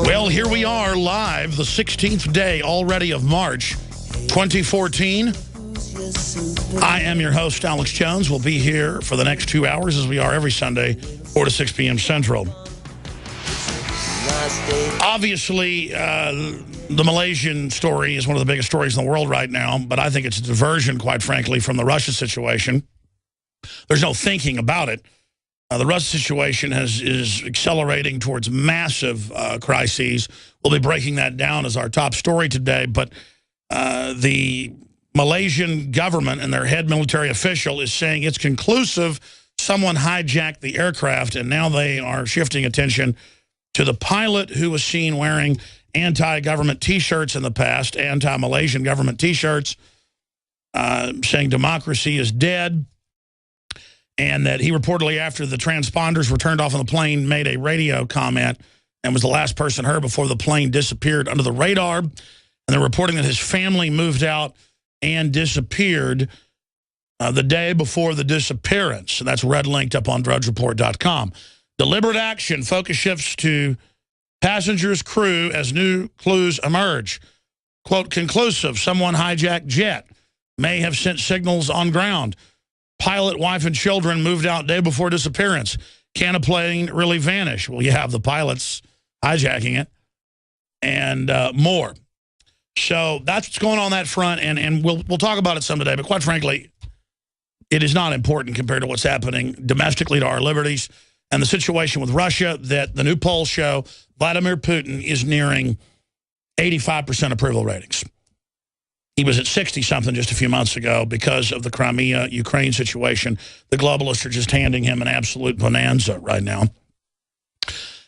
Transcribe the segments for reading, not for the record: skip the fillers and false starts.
Well, here we are live, the 16th day already of March 2014. I am your host, Alex Jones. We'll be here for the next 2 hours, as we are every Sunday, 4 to 6 p.m. Central. Obviously, the Malaysian story is one of the biggest stories in the world right now, but I think it's a diversion, quite frankly, from the Russia situation. There's no thinking about it. The Russia situation is accelerating towards massive crises. We'll be breaking that down as our top story today, but the Malaysian government and their head military official is saying it's conclusive. Someone hijacked the aircraft, and now they are shifting attention to the pilot who was seen wearing anti-government T-shirts in the past, anti-Malaysian government T-shirts, saying democracy is dead, and that he reportedly, after the transponders were turned off on the plane, made a radio comment and was the last person heard before the plane disappeared under the radar. And they're reporting that his family moved out and disappeared the day before the disappearance. And that's red-linked up on drudgereport.com. Deliberate action. Focus shifts to passengers, crew as new clues emerge. Quote, conclusive. Someone hijacked jet. May have sent signals on ground. Pilot, wife, and children moved out day before disappearance. Can a plane really vanish? Well, you have the pilots hijacking it and more. So that's what's going on that front, and we'll talk about it some today. But quite frankly, it is not important compared to what's happening domestically to our liberties and the situation with Russia that the new polls show Vladimir Putin is nearing 85% approval ratings. He was at 60-something just a few months ago because of the Crimea, Ukraine situation. The globalists are just handing him an absolute bonanza right now.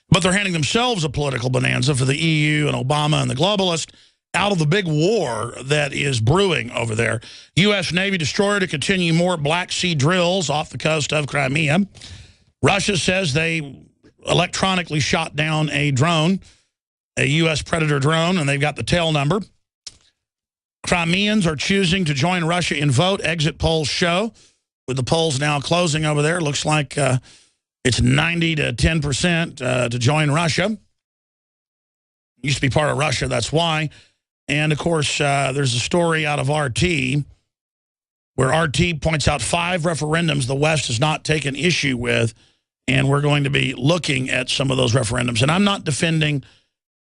But they're handing themselves a political bonanza for the EU and Obama and the globalists out of the big war that is brewing over there. U.S. Navy destroyer to continue more Black Sea drills off the coast of Crimea. Russia says they electronically shot down a drone, a U.S. Predator drone, and they've got the tail number. Crimeans are choosing to join Russia in vote. Exit polls show, with the polls now closing over there, looks like it's 90 to 10% to join Russia. Used to be part of Russia, that's why. And, of course, there's a story out of RT where RT points out 5 referendums the West has not taken issue with, and we're going to be looking at some of those referendums. And I'm not defending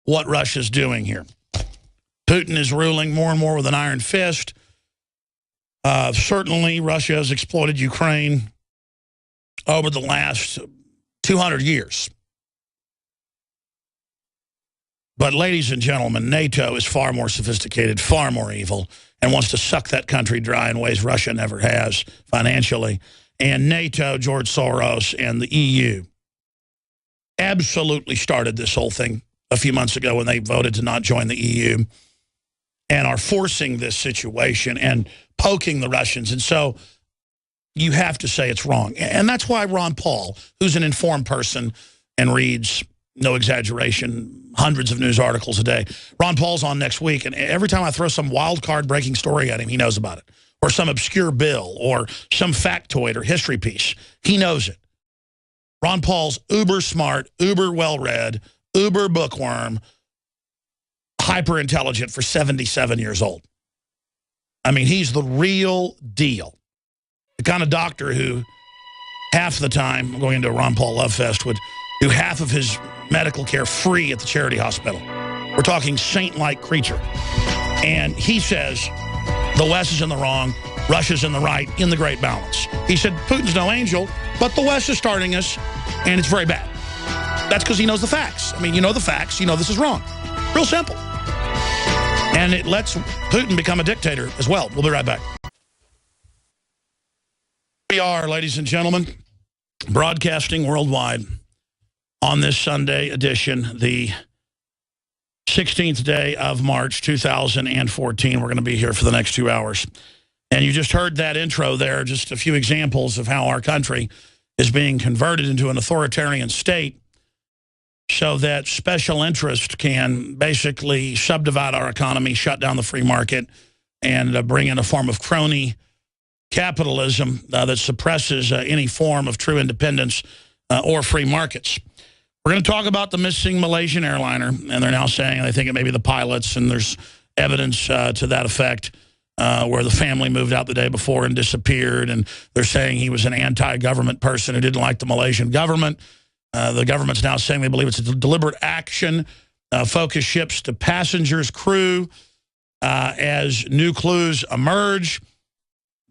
what Russia's doing here. Putin is ruling more and more with an iron fist. Certainly, Russia has exploited Ukraine over the last 200 years. But, ladies and gentlemen, NATO is far more sophisticated, far more evil, and wants to suck that country dry in ways Russia never has financially. And NATO, George Soros, and the EU absolutely started this whole thing a few months ago when they voted to not join the EU, and are forcing this situation and poking the Russians. And so you have to say it's wrong. And that's why Ron Paul, who's an informed person and reads, no exaggeration, hundreds of news articles a day, Ron Paul's on next week, and every time I throw some wild card breaking story at him, he knows about it. Or some obscure bill, or some factoid or history piece. He knows it. Ron Paul's uber smart, uber well-read, uber bookworm, hyper intelligent for 77 years old. I mean, he's the real deal. The kind of doctor who half the time, going into a Ron Paul Love Fest, would do half of his medical care free at the charity hospital. We're talking saint-like creature. And he says the West is in the wrong, Russia's in the right, in the great balance. He said Putin's no angel, but the West is starting us, and it's very bad. That's because he knows the facts. I mean, you know the facts, you know this is wrong. Real simple. And it lets Putin become a dictator as well. We'll be right back. We are, ladies and gentlemen, broadcasting worldwide on this Sunday edition, the 16th day of March 2014. We're going to be here for the next 2 hours. And you just heard that intro there, just a few examples of how our country is being converted into an authoritarian state so that special interest can basically subdivide our economy, shut down the free market, and bring in a form of crony capitalism that suppresses any form of true independence or free markets. We're going to talk about the missing Malaysian airliner, and they're now saying they think it may be the pilots, and there's evidence to that effect where the family moved out the day before and disappeared, and they're saying he was an anti-government person who didn't like the Malaysian government. The government's now saying they believe it's a deliberate action. Focus shifts to passengers, crew, as new clues emerge.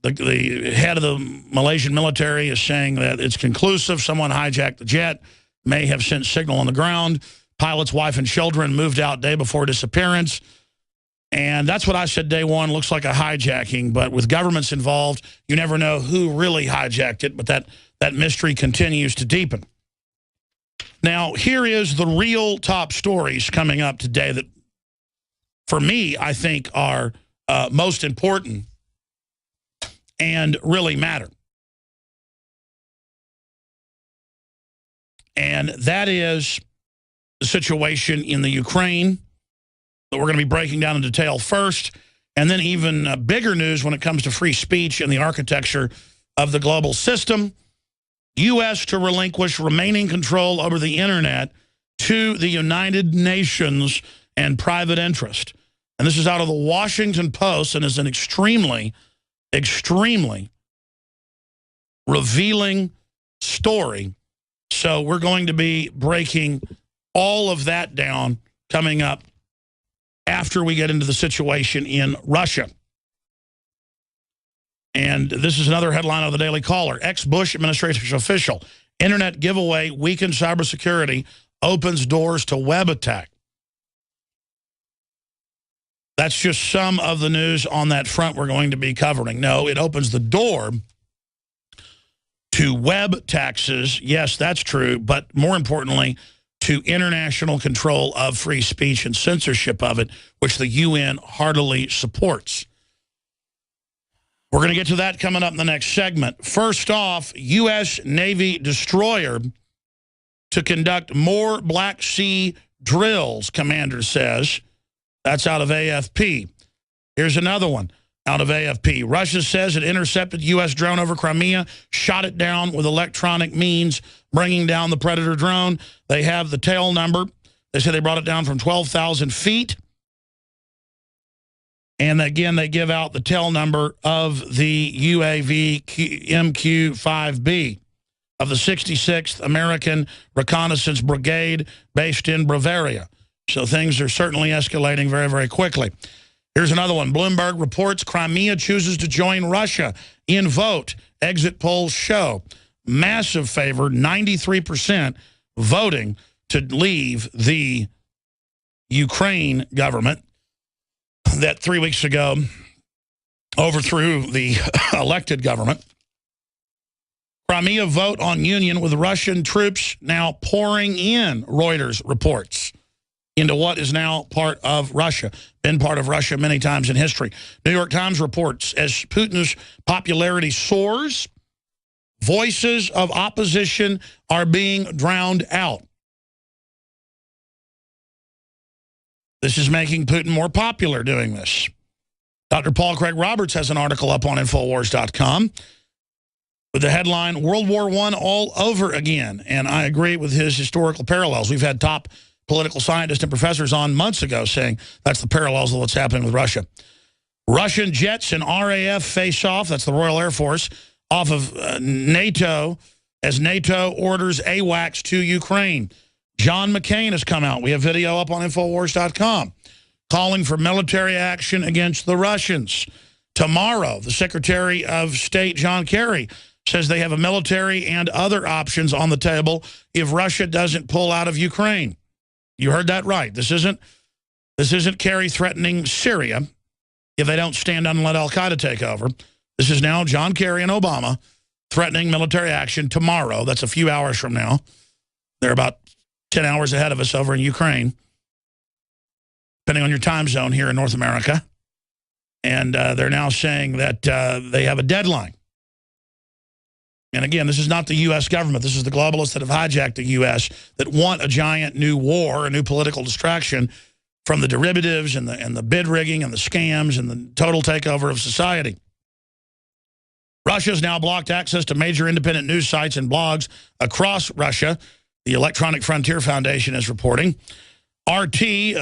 The head of the Malaysian military is saying that it's conclusive. Someone hijacked the jet, may have sent signal on the ground. Pilot's wife and children moved out day before disappearance. And that's what I said day one. Looks like a hijacking, but with governments involved, you never know who really hijacked it, but that mystery continues to deepen. Now, here is the real top stories coming up today that, for me, I think are most important and really matter. And that is the situation in the Ukraine that we're going to be breaking down in detail first. And then even bigger news when it comes to free speech and the architecture of the global system. U.S. to relinquish remaining control over the internet to the United Nations and private interest. And this is out of the Washington Post and is an extremely, extremely revealing story. So we're going to be breaking all of that down coming up after we get into the situation in Russia. And this is another headline of the Daily Caller. Ex-Bush administration official, internet giveaway, weakened cybersecurity, opens doors to web attack. That's just some of the news on that front we're going to be covering. No, it opens the door to web taxes. Yes, that's true. But more importantly, to international control of free speech and censorship of it, which the UN heartily supports. We're going to get to that coming up in the next segment. First off, U.S. Navy destroyer to conduct more Black Sea drills, commander says. That's out of AFP. Here's another one out of AFP. Russia says it intercepted U.S. drone over Crimea, shot it down with electronic means, bringing down the Predator drone. They have the tail number. They say they brought it down from 12,000 feet. And again, they give out the tail number of the UAV MQ-5B of the 66th American Reconnaissance Brigade based in Bavaria. So things are certainly escalating very, very quickly. Here's another one. Bloomberg reports Crimea chooses to join Russia in vote. Exit polls show massive favor, 93% voting to leave the Ukraine government that 3 weeks ago overthrew the elected government. Crimea vote on union with Russian troops now pouring in, Reuters reports, into what is now part of Russia, been part of Russia many times in history. New York Times reports as Putin's popularity soars, voices of opposition are being drowned out. This is making Putin more popular doing this. Dr. Paul Craig Roberts has an article up on Infowars.com with the headline, World War I all over again. And I agree with his historical parallels. We've had top political scientists and professors on months ago saying that's the parallels of what's happening with Russia. Russian jets and RAF face off, that's the Royal Air Force, off of NATO as NATO orders AWACS to Ukraine. John McCain has come out. We have video up on Infowars.com calling for military action against the Russians. Tomorrow, the Secretary of State, John Kerry, says they have a military and other options on the table if Russia doesn't pull out of Ukraine. You heard that right. This isn't Kerry threatening Syria if they don't stand down and let al-Qaeda take over. This is now John Kerry and Obama threatening military action tomorrow. That's a few hours from now. They're about 10 hours ahead of us over in Ukraine, depending on your time zone here in North America. And they're now saying that they have a deadline. And again, this is not the U.S. government. This is the globalists that have hijacked the U.S. that want a giant new war, a new political distraction from the derivatives and the bid rigging and the scams and the total takeover of society. Russia has now blocked access to major independent news sites and blogs across Russia. the Electronic Frontier Foundation is reporting. RT,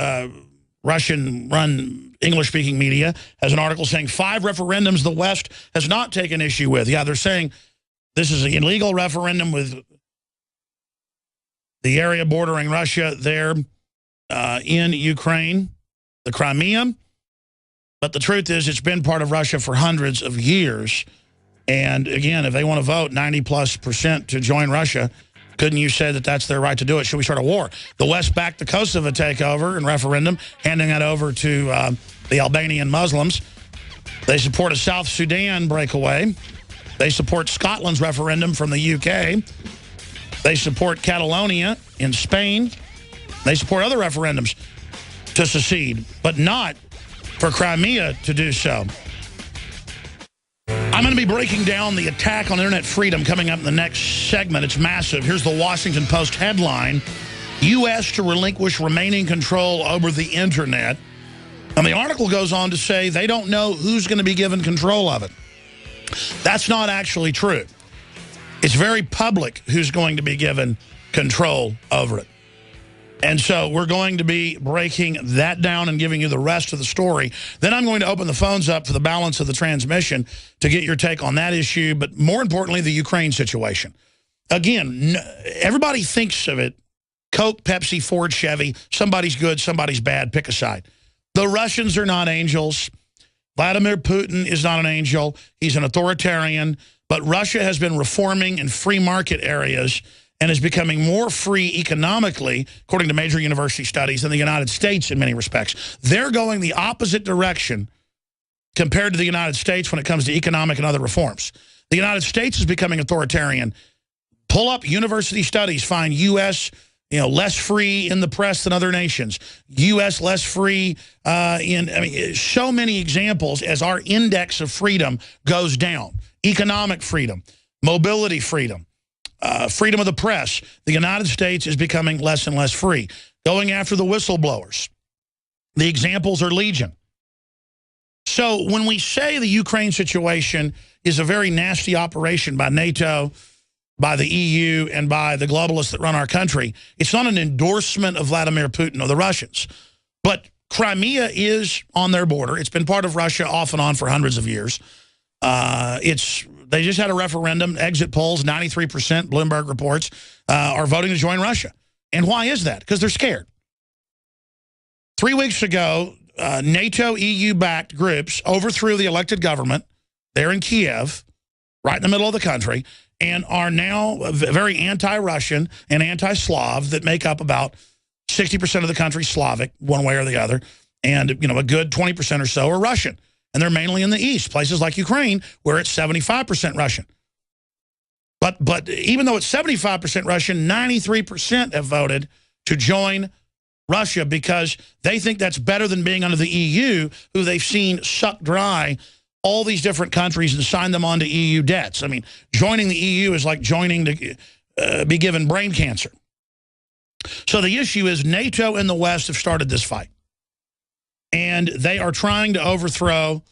Russian-run English-speaking media, has an article saying 5 referendums the West has not taken issue with. Yeah, they're saying this is an illegal referendum with the area bordering Russia there in Ukraine, the Crimea. But the truth is it's been part of Russia for hundreds of years. And again, if they want to vote 90+% to join Russia, couldn't you say that that's their right to do it? Should we start a war? The West backed the Kosovo takeover and referendum, handing that over to the Albanian Muslims. They support a South Sudan breakaway. They support Scotland's referendum from the UK. They support Catalonia in Spain. They support other referendums to secede, but not for Crimea to do so. I'm going to be breaking down the attack on internet freedom coming up in the next segment. It's massive. Here's the Washington Post headline: U.S. to relinquish remaining control over the internet. And the article goes on to say they don't know who's going to be given control of it. That's not actually true. It's very public who's going to be given control over it. And so we're going to be breaking that down and giving you the rest of the story. Then I'm going to open the phones up for the balance of the transmission to get your take on that issue, but more importantly, the Ukraine situation. Again, everybody thinks of it: Coke, Pepsi, Ford, Chevy. Somebody's good, somebody's bad. Pick a side. The Russians are not angels. Vladimir Putin is not an angel. He's an authoritarian. But Russia has been reforming in free market areas and is becoming more free economically, according to major university studies, than the United States in many respects. They're going the opposite direction compared to the United States when it comes to economic and other reforms. The United States is becoming authoritarian. Pull up university studies, find U.S. Less free in the press than other nations. U.S. less free so many examples as our index of freedom goes down. Economic freedom, mobility freedom, freedom of the press. The United States is becoming less and less free. Going after the whistleblowers. The examples are legion. So when we say the Ukraine situation is a very nasty operation by NATO, by the EU, and by the globalists that run our country, it's not an endorsement of Vladimir Putin or the Russians. But Crimea is on their border. It's been part of Russia off and on for hundreds of years. They just had a referendum, exit polls, 93%, Bloomberg reports, are voting to join Russia. And why is that? Because they're scared. 3 weeks ago, NATO, EU-backed groups overthrew the elected government there in Kiev, right in the middle of the country, and are now very anti-Russian and anti-Slav that make up about 60% of the country Slavic, one way or the other, and a good 20% or so are Russian. And they're mainly in the east, places like Ukraine, where it's 75% Russian. But even though it's 75% Russian, 93% have voted to join Russia because they think that's better than being under the EU, who they've seen suck dry all these different countries and sign them onto EU debts. I mean, joining the EU is like joining to be given brain cancer. So the issue is NATO and the West have started this fight. And they are trying to overthrow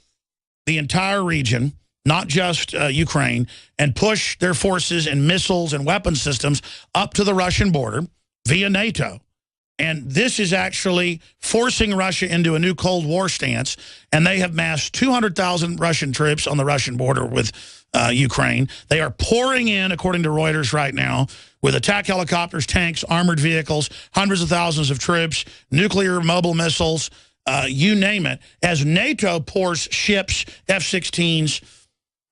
the entire region, not just Ukraine, and push their forces and missiles and weapon systems up to the Russian border via NATO. And this is actually forcing Russia into a new Cold War stance. And they have massed 200,000 Russian troops on the Russian border with Ukraine. They are pouring in, according to Reuters right now, with attack helicopters, tanks, armored vehicles, hundreds of thousands of troops, nuclear mobile missiles, you name it, as NATO pours ships, F-16s,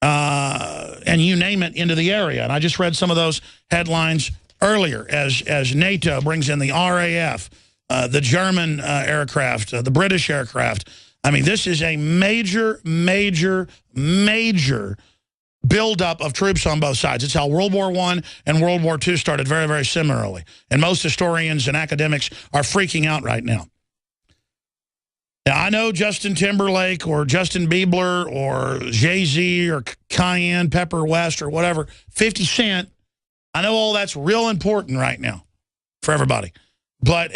and you name it into the area. And I just read some of those headlines earlier as NATO brings in the RAF, the German aircraft, the British aircraft. I mean, this is a major, major, major buildup of troops on both sides. It's how World War I and World War II started very, very similarly. And most historians and academics are freaking out right now. Now, I know Justin Timberlake or Justin Bieber or Jay-Z or Cayenne, Pepper West or whatever, 50 Cent, I know all that's real important right now for everybody. But,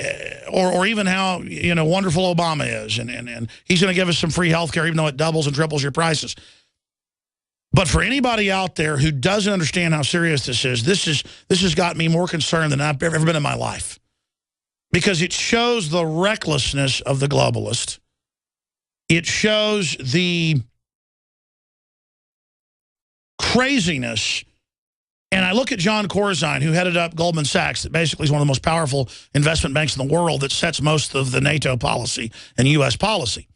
or even how, wonderful Obama is. And he's going to give us some free health care even though it doubles and triples your prices. But for anybody out there who doesn't understand how serious this has got me more concerned than I've ever been in my life. Because it shows the recklessness of the globalist. It shows the craziness. And I look at John Corzine, who headed up Goldman Sachs, that basically is one of the most powerful investment banks in the world that sets most of the NATO policy and U.S. policy.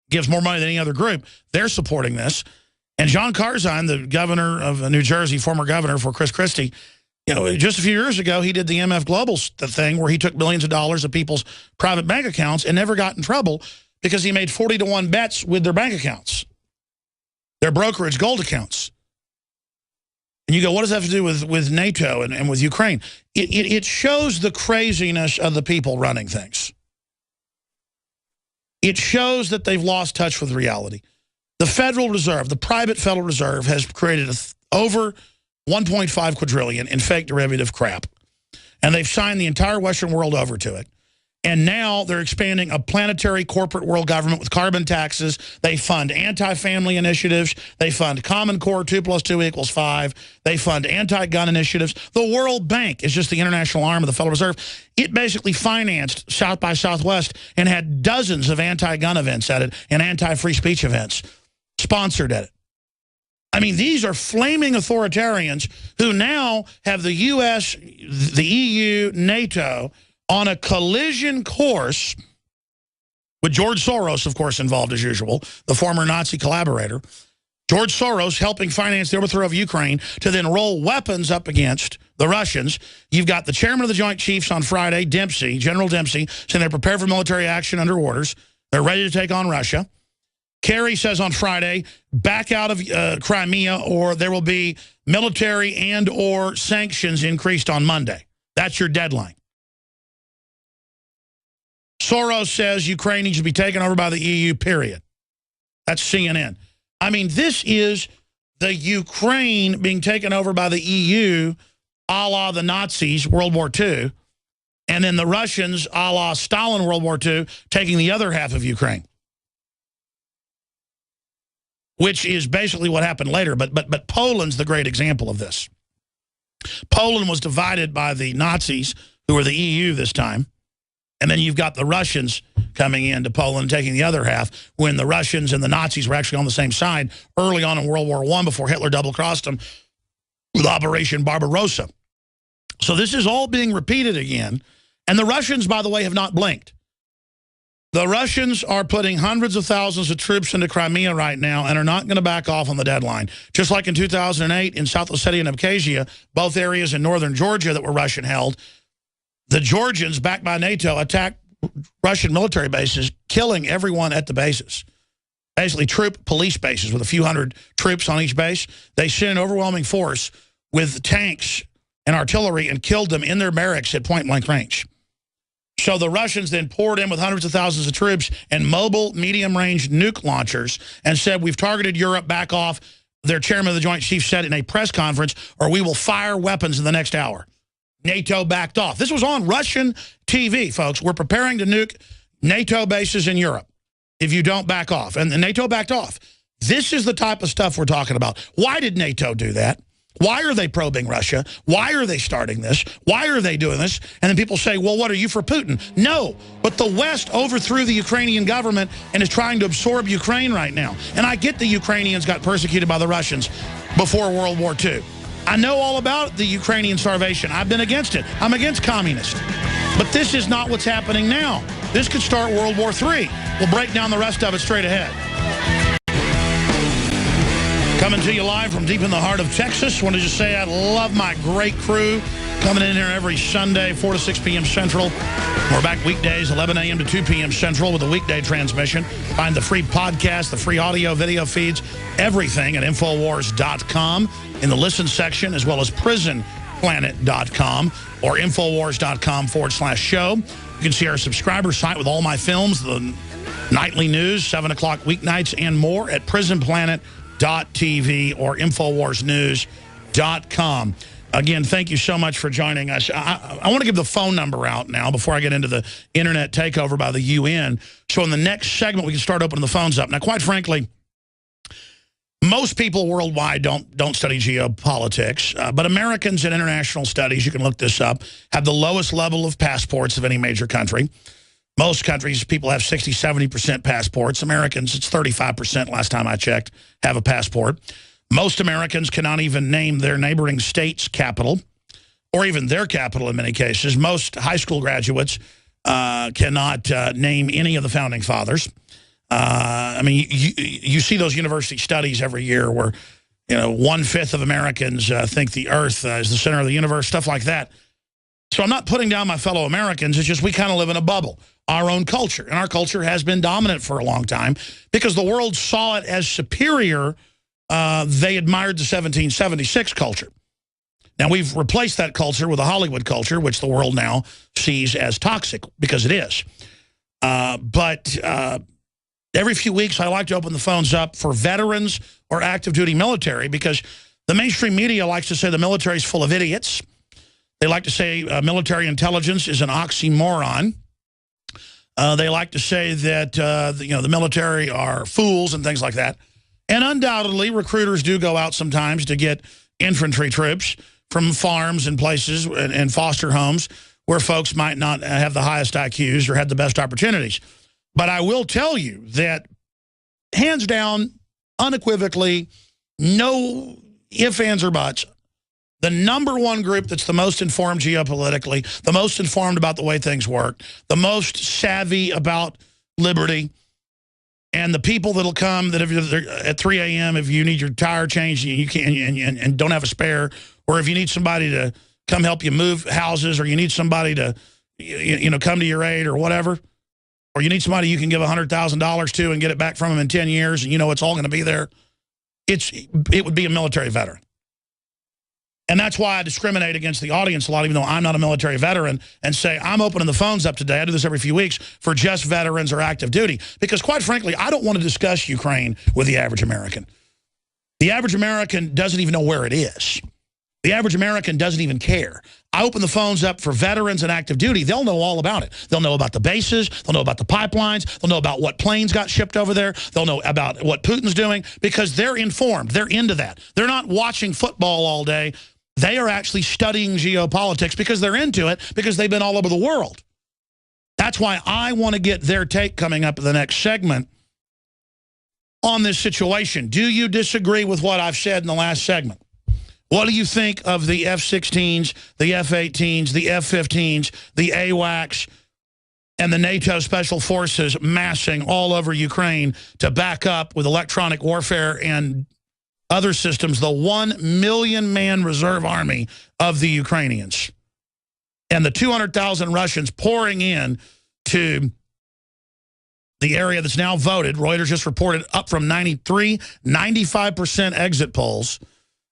Gives more money than any other group. They're supporting this. And John Corzine, the governor of New Jersey, former governor for Chris Christie, you know, just a few years ago, he did the MF Global thing where he took millions of dollars of people's private bank accounts and never got in trouble because he made 40-to-1 bets with their bank accounts, their brokerage gold accounts. And you go, what does that have to do with NATO and with Ukraine? It shows the craziness of the people running things. It shows that they've lost touch with reality. The Federal Reserve, the private Federal Reserve, has created over 1.5 quadrillion in fake derivative crap. And they've signed the entire Western world over to it. And now they're expanding a planetary corporate world government with carbon taxes. They fund anti-family initiatives. They fund Common Core 2 + 2 = 5. They fund anti-gun initiatives. The World Bank is just the international arm of the Federal Reserve. It basically financed South by Southwest and had dozens of anti-gun events at it and anti-free speech events sponsored at it. I mean, these are flaming authoritarians who now have the U.S., the EU, NATO on a collision course with George Soros, of course, involved as usual, the former Nazi collaborator. George Soros helping finance the overthrow of Ukraine to then roll weapons up against the Russians. You've got the chairman of the Joint Chiefs on Friday, Dempsey, General Dempsey, saying they're prepared for military action under orders. They're ready to take on Russia. Kerry says on Friday, back out of Crimea or there will be military and or sanctions increased on Monday. That's your deadline. Soros says Ukraine needs to be taken over by the EU, period. That's CNN. I mean, this is the Ukraine being taken over by the EU, a la the Nazis, World War II, and then the Russians, a la Stalin, World War II, taking the other half of Ukraine, which is basically what happened later. But Poland's the great example of this. Poland was divided by the Nazis, who were the EU this time. And then you've got the Russians coming into Poland, taking the other half, when the Russians and the Nazis were actually on the same side early on in World War I before Hitler double-crossed them with Operation Barbarossa. So this is all being repeated again. And the Russians, by the way, have not blinked. The Russians are putting hundreds of thousands of troops into Crimea right now and are not going to back off on the deadline. Just like in 2008 in South Ossetia and Abkhazia, both areas in northern Georgia that were Russian-held, the Georgians, backed by NATO, attacked Russian military bases, killing everyone at the bases. Basically police bases with a few hundred troops on each base. They sent an overwhelming force with tanks and artillery and killed them in their barracks at point-blank range. So the Russians then poured in with hundreds of thousands of troops and mobile medium-range nuke launchers and said, we've targeted Europe, back off. Their chairman of the Joint Chiefs said in a press conference, or we will fire weapons in the next hour. NATO backed off. This was on Russian TV, folks. We're preparing to nuke NATO bases in Europe if you don't back off. And NATO backed off. This is the type of stuff we're talking about. Why did NATO do that? Why are they probing Russia? Why are they starting this? Why are they doing this? And then people say, well, what, are you for Putin? No, but the West overthrew the Ukrainian government and is trying to absorb Ukraine right now. And I get the Ukrainians got persecuted by the Russians before World War II. I know all about the Ukrainian starvation. I've been against it. I'm against communists. But this is not what's happening now. This could start World War III. We'll break down the rest of it straight ahead. Coming to you live from deep in the heart of Texas. Want to just say I love my great crew coming in here every Sunday, 4 to 6 p.m. Central. We're back weekdays, 11 a.m. to 2 p.m. Central with a weekday transmission. Find the free podcast, the free audio, video feeds, everything at Infowars.com in the listen section, as well as Prisonplanet.com or Infowars.com/show. You can see our subscriber site with all my films, the nightly news, 7 o'clock weeknights, and more at prisonplanet.tv or InfoWarsNews.com. Again, thank you so much for joining us. I want to give the phone number out now before I get into the internet takeover by the UN. So in the next segment, we can start opening the phones up. Now, quite frankly, Most people worldwide don't study geopolitics, but Americans in international studies, you can look this up, have the lowest level of passports of any major country. Most countries, people have 60, 70% passports. Americans, it's 35% last time I checked, have a passport. Most Americans cannot even name their neighboring state's capital, or even their capital in many cases. Most high school graduates cannot name any of the founding fathers. I mean, you see those university studies every year where, 1/5 of Americans think the Earth is the center of the universe, stuff like that. So I'm not putting down my fellow Americans. It's just we kind of live in a bubble, our own culture. And our culture has been dominant for a long time because the world saw it as superior. They admired the 1776 culture. Now, we've replaced that culture with a Hollywood culture, which the world now sees as toxic, because it is. But every few weeks, I like to open the phones up for veterans or active duty military, because the mainstream media likes to say the military is full of idiots. They like to say military intelligence is an oxymoron. They like to say that the military are fools and things like that. And undoubtedly, recruiters do go out sometimes to get infantry troops from farms and places and foster homes where folks might not have the highest IQs or had the best opportunities. But I will tell you that, hands down, unequivocally, no ifs, ands, or buts, the #1 group that's the most informed geopolitically, the most informed about the way things work, the most savvy about liberty, and the people that'll come that if you're at 3 a.m. if you need your tire changed and you can't and don't have a spare, or if you need somebody to come help you move houses, or you need somebody to come to your aid or whatever, or you need somebody you can give $100,000 to and get it back from them in 10 years, and it's all going to be there, it would be a military veteran. And that's why I discriminate against the audience a lot, even though I'm not a military veteran, and say I'm opening the phones up today, I do this every few weeks, for just veterans or active duty. Because quite frankly, I don't want to discuss Ukraine with the average American. The average American doesn't even know where it is. The average American doesn't even care. I open the phones up for veterans and active duty. They'll know all about it. They'll know about the bases. They'll know about the pipelines. They'll know about what planes got shipped over there. They'll know about what Putin's doing, because they're informed. They're into that. They're not watching football all day. They are actually studying geopolitics because they're into it, because they've been all over the world. That's why I want to get their take coming up in the next segment on this situation. Do you disagree with what I've said in the last segment? What do you think of the F-16s, the F-18s, the F-15s, the AWACS, and the NATO Special Forces massing all over Ukraine to back up with electronic warfare and other systems the 1 million man reserve army of the Ukrainians, and the 200,000 Russians pouring in to the area that's now voted? Reuters just reported up from 95% exit polls,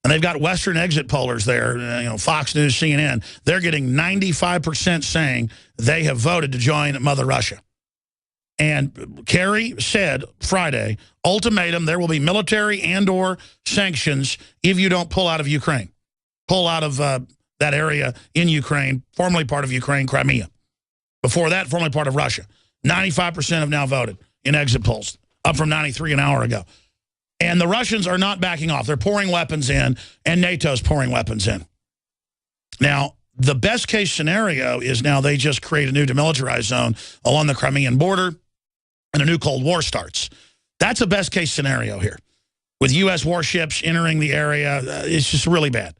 and they've got Western exit pollers there, Fox News, CNN. They're getting 95% saying they have voted to join Mother Russia. And Kerry said Friday, ultimatum, there will be military and/or sanctions if you don't pull out of Ukraine. Pull out of that area in Ukraine, formerly part of Ukraine, Crimea. Before that, formerly part of Russia. 95% have now voted in exit polls, up from 93 an hour ago. And the Russians are not backing off. They're pouring weapons in, and NATO's pouring weapons in. Now, the best case scenario is now they just create a new demilitarized zone along the Crimean border, and a new Cold War starts. That's a best case scenario here. With U.S. warships entering the area, it's just really bad.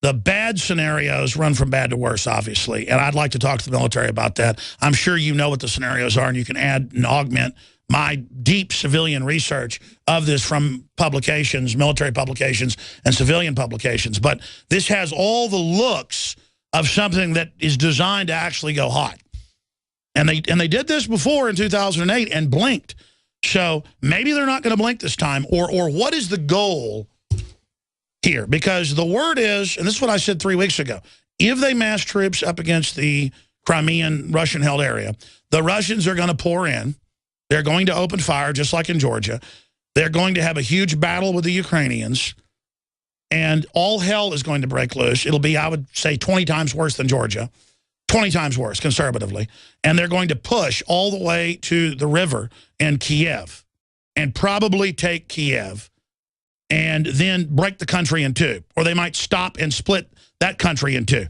The bad scenarios run from bad to worse, obviously, and I'd like to talk to the military about that. I'm sure you know what the scenarios are, and you can add and augment my deep civilian research of this from publications, military publications, and civilian publications. But this has all the looks of something that is designed to actually go hot. And they did this before in 2008 and blinked. So maybe they're not going to blink this time. Or what is the goal here? Because the word is, and this is what I said 3 weeks ago, if they mass troops up against the Crimean Russian-held area, the Russians are going to pour in. They're going to open fire, just like in Georgia. They're going to have a huge battle with the Ukrainians. And all hell is going to break loose. It'll be, I would say, 20 times worse than Georgia. 20 times worse, conservatively. And they're going to push all the way to the river and Kiev, and probably take Kiev and then break the country in two. Or they might stop and split that country in two,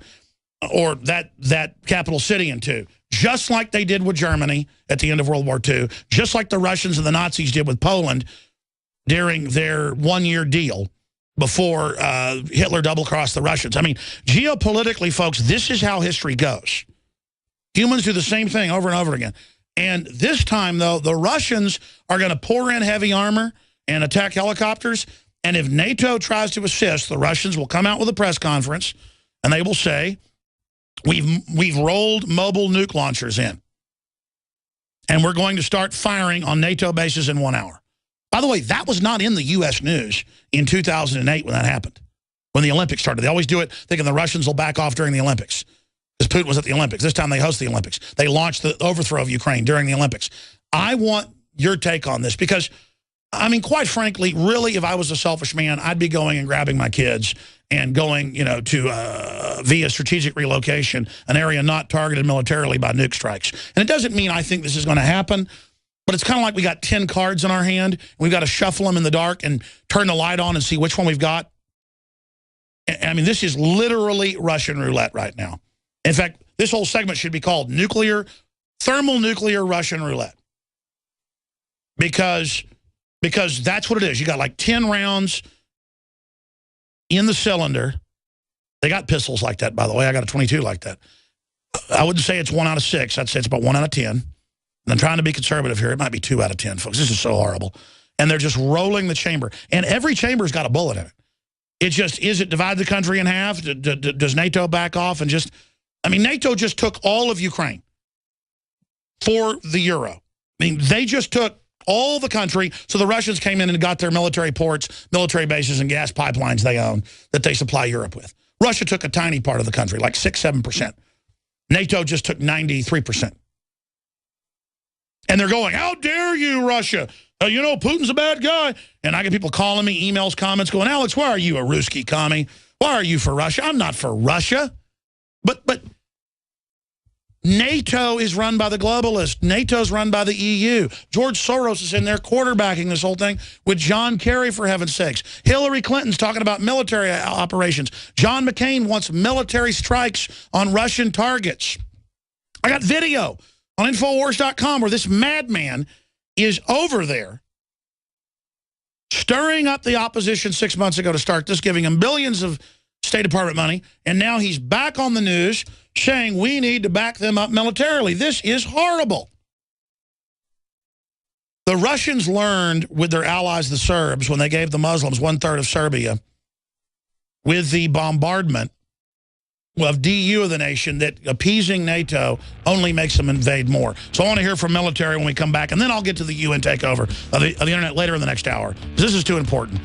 or that capital city in two, just like they did with Germany at the end of World War II, just like the Russians and the Nazis did with Poland during their one-year deal before Hitler double-crossed the Russians. I mean, geopolitically, folks, this is how history goes. Humans do the same thing over and over again. And this time, though, the Russians are going to pour in heavy armor and attack helicopters. And if NATO tries to assist, the Russians will come out with a press conference, and they will say, we've rolled mobile nuke launchers in, and we're going to start firing on NATO bases in 1 hour. By the way, that was not in the U.S. news in 2008 when that happened, when the Olympics started. They always do it thinking the Russians will back off during the Olympics, because Putin was at the Olympics. This time they host the Olympics. They launched the overthrow of Ukraine during the Olympics. I want your take on this because, I mean, quite frankly, really, if I was a selfish man, I'd be going and grabbing my kids and going, you know, to via strategic relocation, an area not targeted militarily by nuke strikes. And it doesn't mean I think this is going to happen, but it's kind of like we got 10 cards in our hand. And we've got to shuffle them in the dark and turn the light on and see which one we've got. I mean, this is literally Russian roulette right now. In fact, this whole segment should be called thermal-nuclear Russian roulette. Because that's what it is. You got like 10 rounds in the cylinder. They got pistols like that, by the way. I got a 22 like that. I wouldn't say it's 1 out of 6. I'd say it's about 1 out of 10. And I'm trying to be conservative here. It might be 2 out of 10, folks. This is so horrible. And they're just rolling the chamber. And every chamber's got a bullet in it. It just, is it divide the country in half? Does NATO back off and just... I mean, NATO just took all of Ukraine for the euro. I mean, they just took all the country, so the Russians came in and got their military ports, military bases, and gas pipelines they own that they supply Europe with. Russia took a tiny part of the country, like 6-7%. NATO just took 93%. And they're going, how dare you, Russia? You know, Putin's a bad guy. And I get people calling me, emails, comments, going, Alex, why are you a Ruski commie? Why are you for Russia? I'm not for Russia. But NATO is run by the globalists. NATO's run by the EU. George Soros is in there quarterbacking this whole thing with John Kerry, for heaven's sakes. Hillary Clinton's talking about military operations. John McCain wants military strikes on Russian targets. I got video on Infowars.com where this madman is over there stirring up the opposition 6 months ago to start this, giving him billions of State Department money, and now he's back on the news saying we need to back them up militarily. This is horrible. The Russians learned with their allies, the Serbs, when they gave the Muslims 1/3 of Serbia, with the bombardment of DU of the nation, that appeasing NATO only makes them invade more. So I want to hear from military when we come back, and then I'll get to the UN takeover of the internet later in the next hour. This is too important.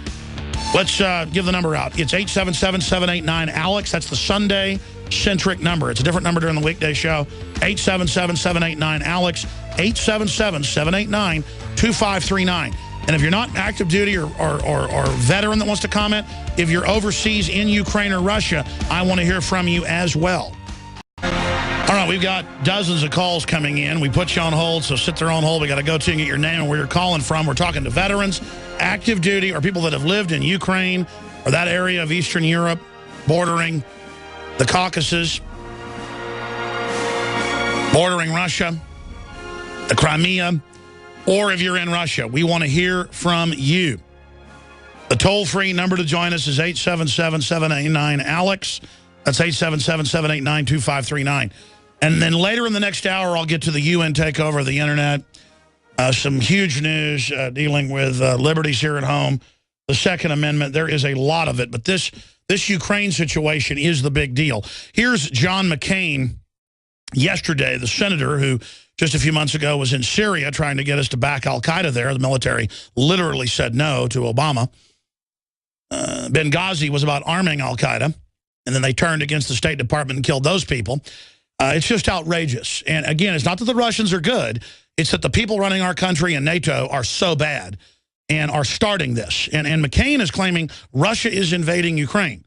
Let's give the number out. It's 877-789-ALEX. That's the Sunday-centric number. It's a different number during the weekday show. 877-789-ALEX. 877-789-2539. And if you're not active duty or veteran that wants to comment, if you're overseas in Ukraine or Russia, I want to hear from you as well. All right, we've got dozens of calls coming in. We put you on hold, so sit there on hold. We got to go to and get your name and where you're calling from. We're talking to veterans, active duty, or people that have lived in Ukraine or that area of Eastern Europe, bordering the Caucasus, bordering Russia, the Crimea, or if you're in Russia. We want to hear from you. The toll-free number to join us is 877-789-ALEX. That's 877-789-2539. And then later in the next hour, I'll get to the UN takeover of the internet. Some huge news dealing with liberties here at home. The Second Amendment, there is a lot of it. But this Ukraine situation is the big deal. Here's John McCain yesterday, the senator who just a few months ago was in Syria trying to get us to back al-Qaeda there. The military literally said no to Obama. Benghazi was about arming al-Qaeda, and then they turned against the State Department and killed those people. It's just outrageous. And again, it's not that the Russians are good. It's that the people running our country and NATO are so bad and are starting this. And McCain is claiming Russia is invading Ukraine.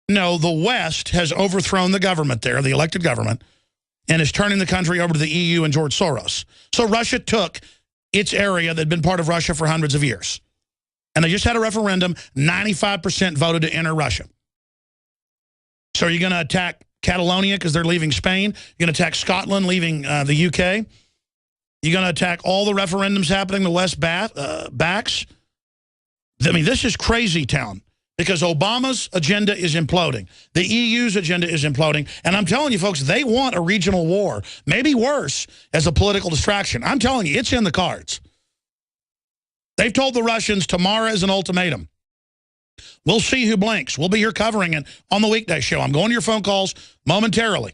No, the West has overthrown the government there, the elected government, and is turning the country over to the EU and George Soros. So Russia took its area that had been part of Russia for hundreds of years. And they just had a referendum. 95% voted to enter Russia. So are you going to attack Catalonia because they're leaving Spain? You're going to attack Scotland leaving the UK? You're going to attack all the referendums happening the West backs? I mean, this is crazy town because Obama's agenda is imploding. The EU's agenda is imploding. And I'm telling you, folks, they want a regional war, maybe worse, as a political distraction. I'm telling you, it's in the cards. They've told the Russians tomorrow is an ultimatum. We'll see who blinks. We'll be here covering it on the weekday show. I'm going to your phone calls momentarily.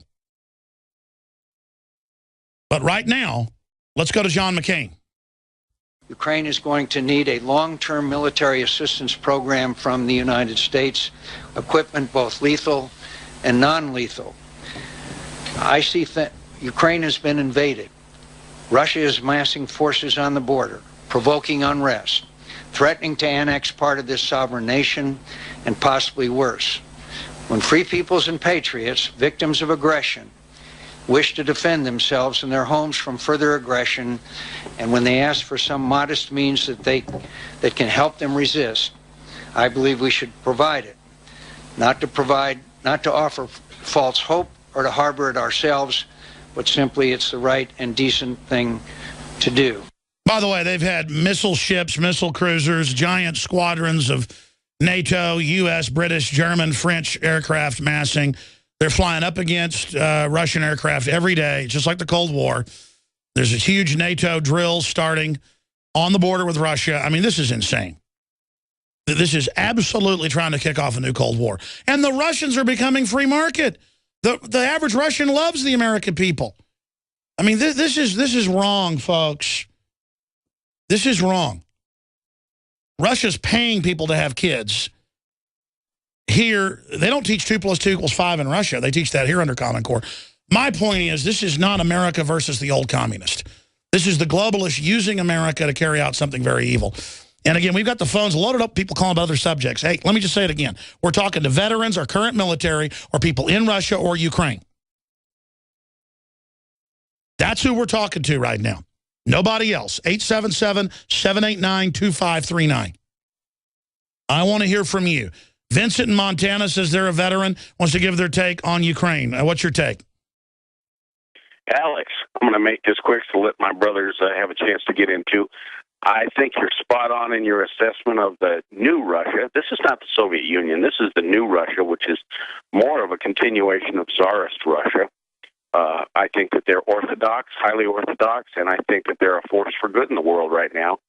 But right now, let's go to John McCain. Ukraine is going to need a long-term military assistance program from the United States, equipment both lethal and non-lethal. I see Ukraine has been invaded. Russia is massing forces on the border, provoking unrest, threatening to annex part of this sovereign nation, and possibly worse. When free peoples and patriots, victims of aggression, wish to defend themselves and their homes from further aggression, and when they ask for some modest means that can help them resist, I believe we should provide it. Not to offer false hope or to harbor it ourselves, but simply it's the right and decent thing to do. By the way, they've had missile ships, missile cruisers, giant squadrons of NATO, U.S., British, German, French aircraft massing. They're flying up against Russian aircraft every day, just like the Cold War. There's a huge NATO drill starting on the border with Russia. I mean, this is insane. This is absolutely trying to kick off a new Cold War. And the Russians are becoming free market. The average Russian loves the American people. I mean, this is wrong, folks. This is wrong. Russia's paying people to have kids. Here, they don't teach 2 + 2 = 5 in Russia. They teach that here under Common Core. My point is, this is not America versus the old communist. This is the globalists using America to carry out something very evil. And again, we've got the phones loaded up, people calling about other subjects. Hey, let me just say it again. We're talking to veterans or current military or people in Russia or Ukraine. That's who we're talking to right now. Nobody else. 877-789-2539. I want to hear from you. Vincent in Montana says they're a veteran, wants to give their take on Ukraine. What's your take? Alex, I'm going to make this quick to let my brothers have a chance to get into. I think you're spot on in your assessment of the new Russia. This is not the Soviet Union. This is the new Russia, which is more of a continuation of Tsarist Russia. I think that they're orthodox, highly orthodox, and I think that they're a force for good in the world right now.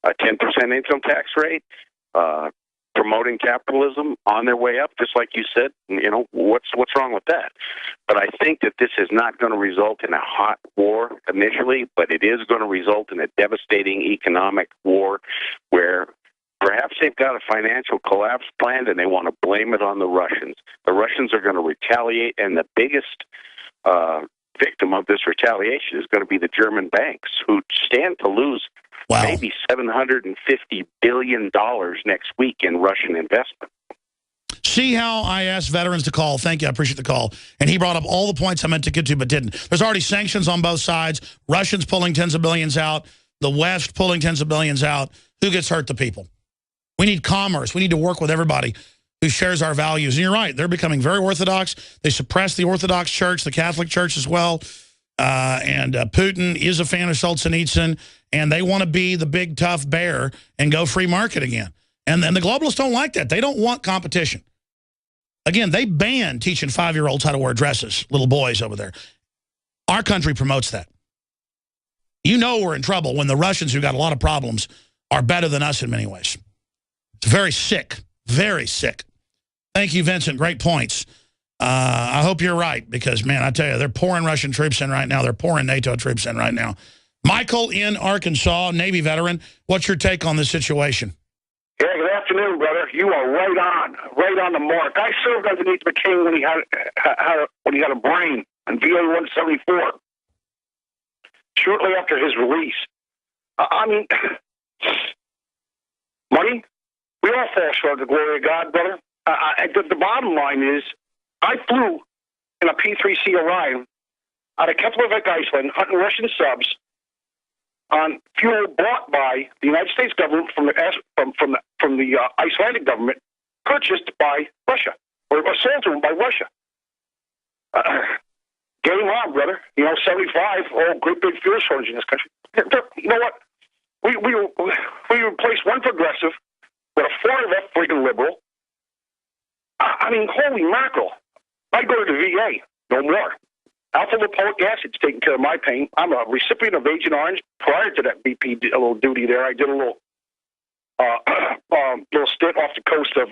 A 10% income tax rate, promoting capitalism on their way up, just like you said. You know, what's wrong with that? But I think that this is not going to result in a hot war initially, but it is going to result in a devastating economic war where perhaps they've got a financial collapse planned and they want to blame it on the Russians. The Russians are going to retaliate, and the biggest victim of this retaliation is going to be the German banks, who stand to lose maybe $750 billion next week in Russian investment. See how I asked veterans to call. Thank you. I appreciate the call. And he brought up all the points I meant to get to but didn't. There's already sanctions on both sides. Russians pulling tens of billions out. The West pulling tens of billions out. Who gets hurt? The people. We need commerce. We need to work with everybody who shares our values. And you're right. They're becoming very orthodox. They suppress the Orthodox Church, the Catholic Church as well. And Putin is a fan of Solzhenitsyn. And they want to be the big, tough bear and go free market again. And then the globalists don't like that. They don't want competition. Again, they ban teaching 5-year-olds how to wear dresses, little boys over there. Our country promotes that. You know we're in trouble when the Russians, who got a lot of problems, are better than us in many ways. It's very sick. Very sick. Thank you, Vincent. Great points. I hope you're right because, man, I tell you, they're pouring Russian troops in right now. They're pouring NATO troops in right now. Michael in Arkansas, Navy veteran, what's your take on this situation? Yeah, good afternoon, brother. You are right on the mark. I served underneath McCain when he had a brain on VA 174. Shortly after his release, I mean, money. We all fall short of the glory of God, brother. The bottom line is, I flew in a P-3C Orion out of Keflavik, Iceland, hunting Russian subs on fuel bought by the United States government from the Icelandic government, purchased by Russia or sold to them by Russia. Game on, brother. 75. Great big fuel shortage in this country. You know what? We replaced one progressive with a far-left freaking liberal. I mean, holy mackerel. I go to the VA, no more. Alpha-lipoic acid's taking care of my pain. I'm a recipient of Agent Orange. Prior to that BP little duty there, I did a little stint off the coast of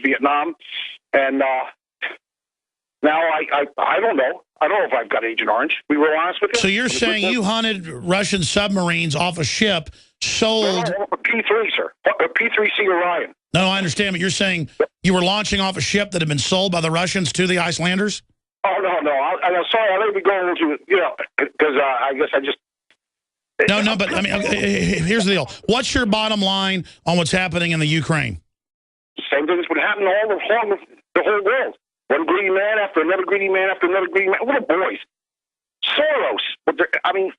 Vietnam, and now I don't know. I don't know if I've got Agent Orange. We were honest with you. So you're saying you hunted Russian submarines off a ship sold... No, a P-3, sir. A P-3C Orion. No, I understand, but you're saying you were launching off a ship that had been sold by the Russians to the Icelanders? Oh, no. I'm sorry. I let me go into, because I guess I just... No, but I mean, here's the deal. What's your bottom line on what's happening in the Ukraine? Same thing that's been happening all along the whole world. One greedy man after another greedy man after another greedy man. Little boys. Soros. I mean...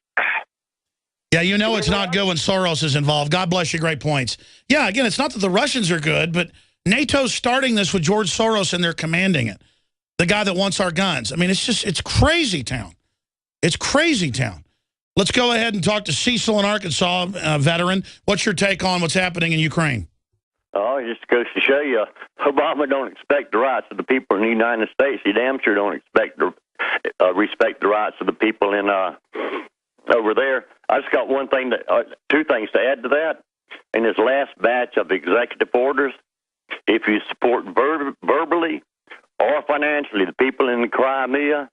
Yeah, it's not good when Soros is involved. God bless you, great points. Yeah, again, it's not that the Russians are good, but NATO's starting this with George Soros and they're commanding it. The guy that wants our guns. I mean, it's crazy town. It's crazy town. Let's go ahead and talk to Cecil in Arkansas, veteran. What's your take on what's happening in Ukraine? Oh, it just goes to show you, Obama don't expect the rights of the people in the United States. He damn sure don't expect respect the rights of the people in over there. I just got two things to add to that. In his last batch of executive orders, if you support verbally or financially the people in the Crimea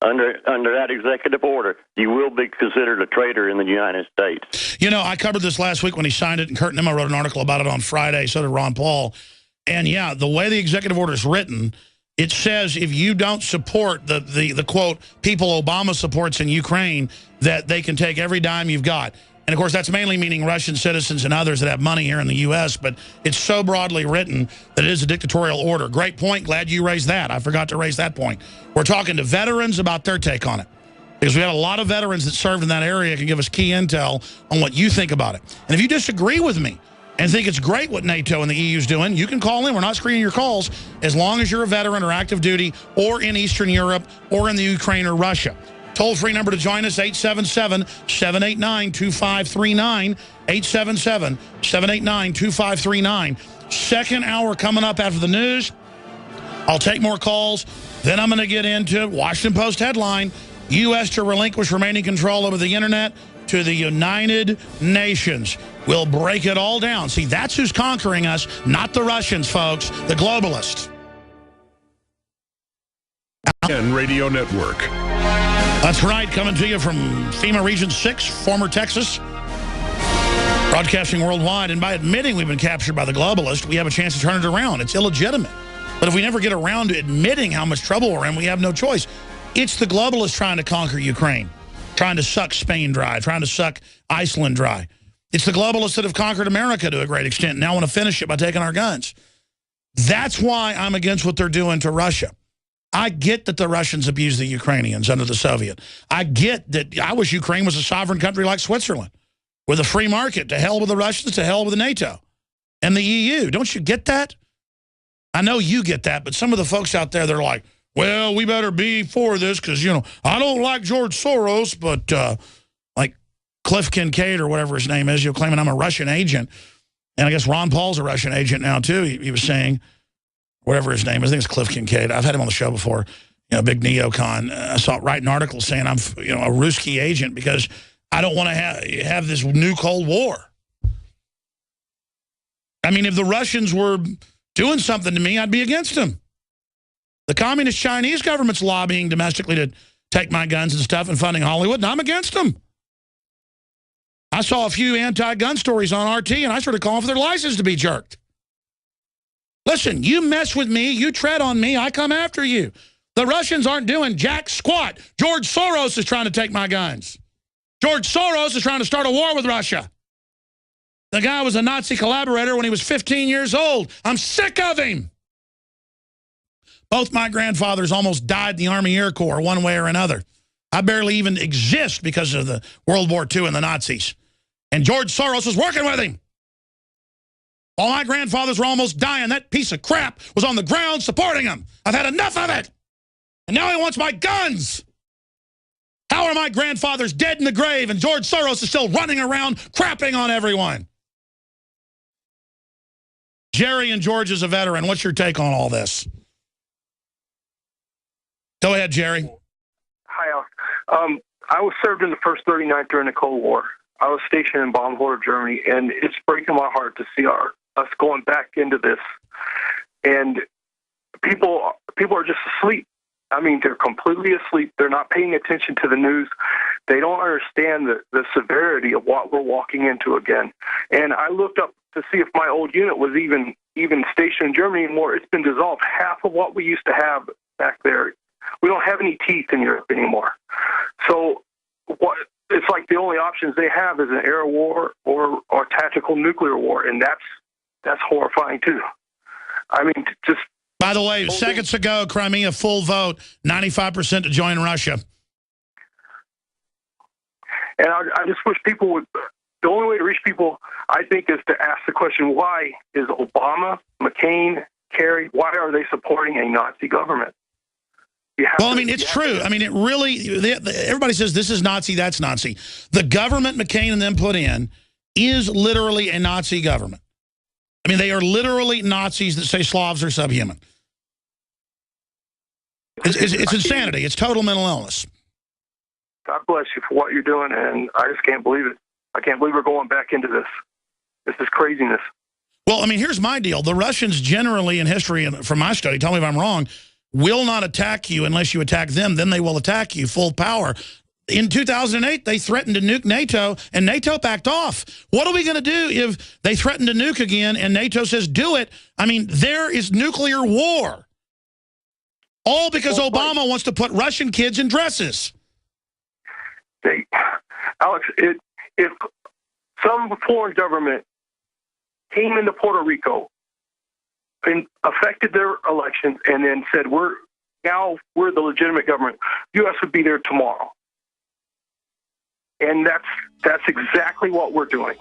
under that executive order, you will be considered a traitor in the United States. I covered this last week when he signed it, and Kurt Nimmo wrote an article about it on Friday, so did Ron Paul. And yeah, the way the executive order is written, it says if you don't support the quote, people Obama supports in Ukraine, that they can take every dime you've got. And, of course, that's mainly meaning Russian citizens and others that have money here in the U.S., but it's so broadly written that it is a dictatorial order. Great point. Glad you raised that. I forgot to raise that point. We're talking to veterans about their take on it, because we had a lot of veterans that served in that area can give us key intel on what you think about it. And if you disagree with me and think it's great what NATO and the EU is doing, you can call in. We're not screening your calls as long as you're a veteran or active duty or in Eastern Europe or in the Ukraine or Russia. Toll-free number to join us, 877-789-2539, 877-789-2539. Second hour coming up after the news. I'll take more calls. Then I'm going to get into Washington Post headline, U.S. to relinquish remaining control over the Internet to the United Nations. We'll break it all down. See, that's who's conquering us, not the Russians, folks, the globalists. Radio Network. That's right, coming to you from FEMA Region 6, former Texas, broadcasting worldwide. And by admitting we've been captured by the globalists, we have a chance to turn it around. It's illegitimate. But if we never get around to admitting how much trouble we're in, we have no choice. It's the globalists trying to conquer Ukraine, trying to suck Spain dry, trying to suck Iceland dry. It's the globalists that have conquered America to a great extent and now want to finish it by taking our guns. That's why I'm against what they're doing to Russia. I get that the Russians abused the Ukrainians under the Soviet. I get that I wish Ukraine was a sovereign country like Switzerland with a free market. To hell with the Russians, to hell with the NATO and the EU. Don't you get that? I know you get that, but some of the folks out there, they're like, well, we better be for this because, I don't like George Soros, but like Cliff Kincaid or whatever his name is, claiming I'm a Russian agent. And I guess Ron Paul's a Russian agent now, too. He was saying... whatever his name is, I think it's Cliff Kincaid. I've had him on the show before, big neocon. I saw write an article saying I'm, a Ruski agent because I don't want to have this new Cold War. I mean, if the Russians were doing something to me, I'd be against them. The communist Chinese government's lobbying domestically to take my guns and stuff and funding Hollywood, and I'm against them. I saw a few anti-gun stories on RT, and I started calling for their license to be jerked. Listen, you mess with me, you tread on me, I come after you. The Russians aren't doing jack squat. George Soros is trying to take my guns. George Soros is trying to start a war with Russia. The guy was a Nazi collaborator when he was 15 years old. I'm sick of him. Both my grandfathers almost died in the Army Air Corps one way or another. I barely even exist because of the World War II and the Nazis. And George Soros was working with him. While my grandfathers were almost dying, that piece of crap was on the ground supporting him. I've had enough of it. And now he wants my guns. How are my grandfathers dead in the grave and George Soros is still running around crapping on everyone? Jerry and George is a veteran. What's your take on all this? Go ahead, Jerry. Hi, Alex. I was served in the first 39th during the Cold War. I was stationed in Baumholder, Germany, and it's breaking my heart to see us going back into this. And people are just asleep. I mean, they're completely asleep. They're not paying attention to the news. They don't understand the severity of what we're walking into again. And I looked up to see if my old unit was even stationed in Germany anymore. It's been dissolved. Half of what we used to have back there. We don't have any teeth in Europe anymore. So it's like the only options they have is an air war or tactical nuclear war, and that's horrifying too. I mean, just. By the way, seconds ago, Crimea full vote, 95% to join Russia. And I just wish people would. The only way to reach people, I think, is to ask the question: why is Obama, McCain, Kerry? Why are they supporting a Nazi government? Well, I mean, it's true. I mean, it really, everybody says this is Nazi, that's Nazi. The government McCain and them put in is literally a Nazi government. I mean, they are literally Nazis that say Slavs are subhuman. It's insanity. It's total mental illness. God bless you for what you're doing, and I just can't believe it. I can't believe we're going back into this. This is craziness. Well, I mean, here's my deal. The Russians generally in history, and from my study, tell me if I'm wrong, will not attack you unless you attack them. Then they will attack you full power. In 2008, they threatened to nuke NATO, and NATO backed off. What are we going to do if they threaten to nuke again and NATO says, do it? I mean, there is nuclear war. All because Obama wants to put Russian kids in dresses. Alex, if some foreign government came into Puerto Rico and affected their elections and then said, we're the legitimate government, U.S. would be there tomorrow. And that's exactly what we're doing.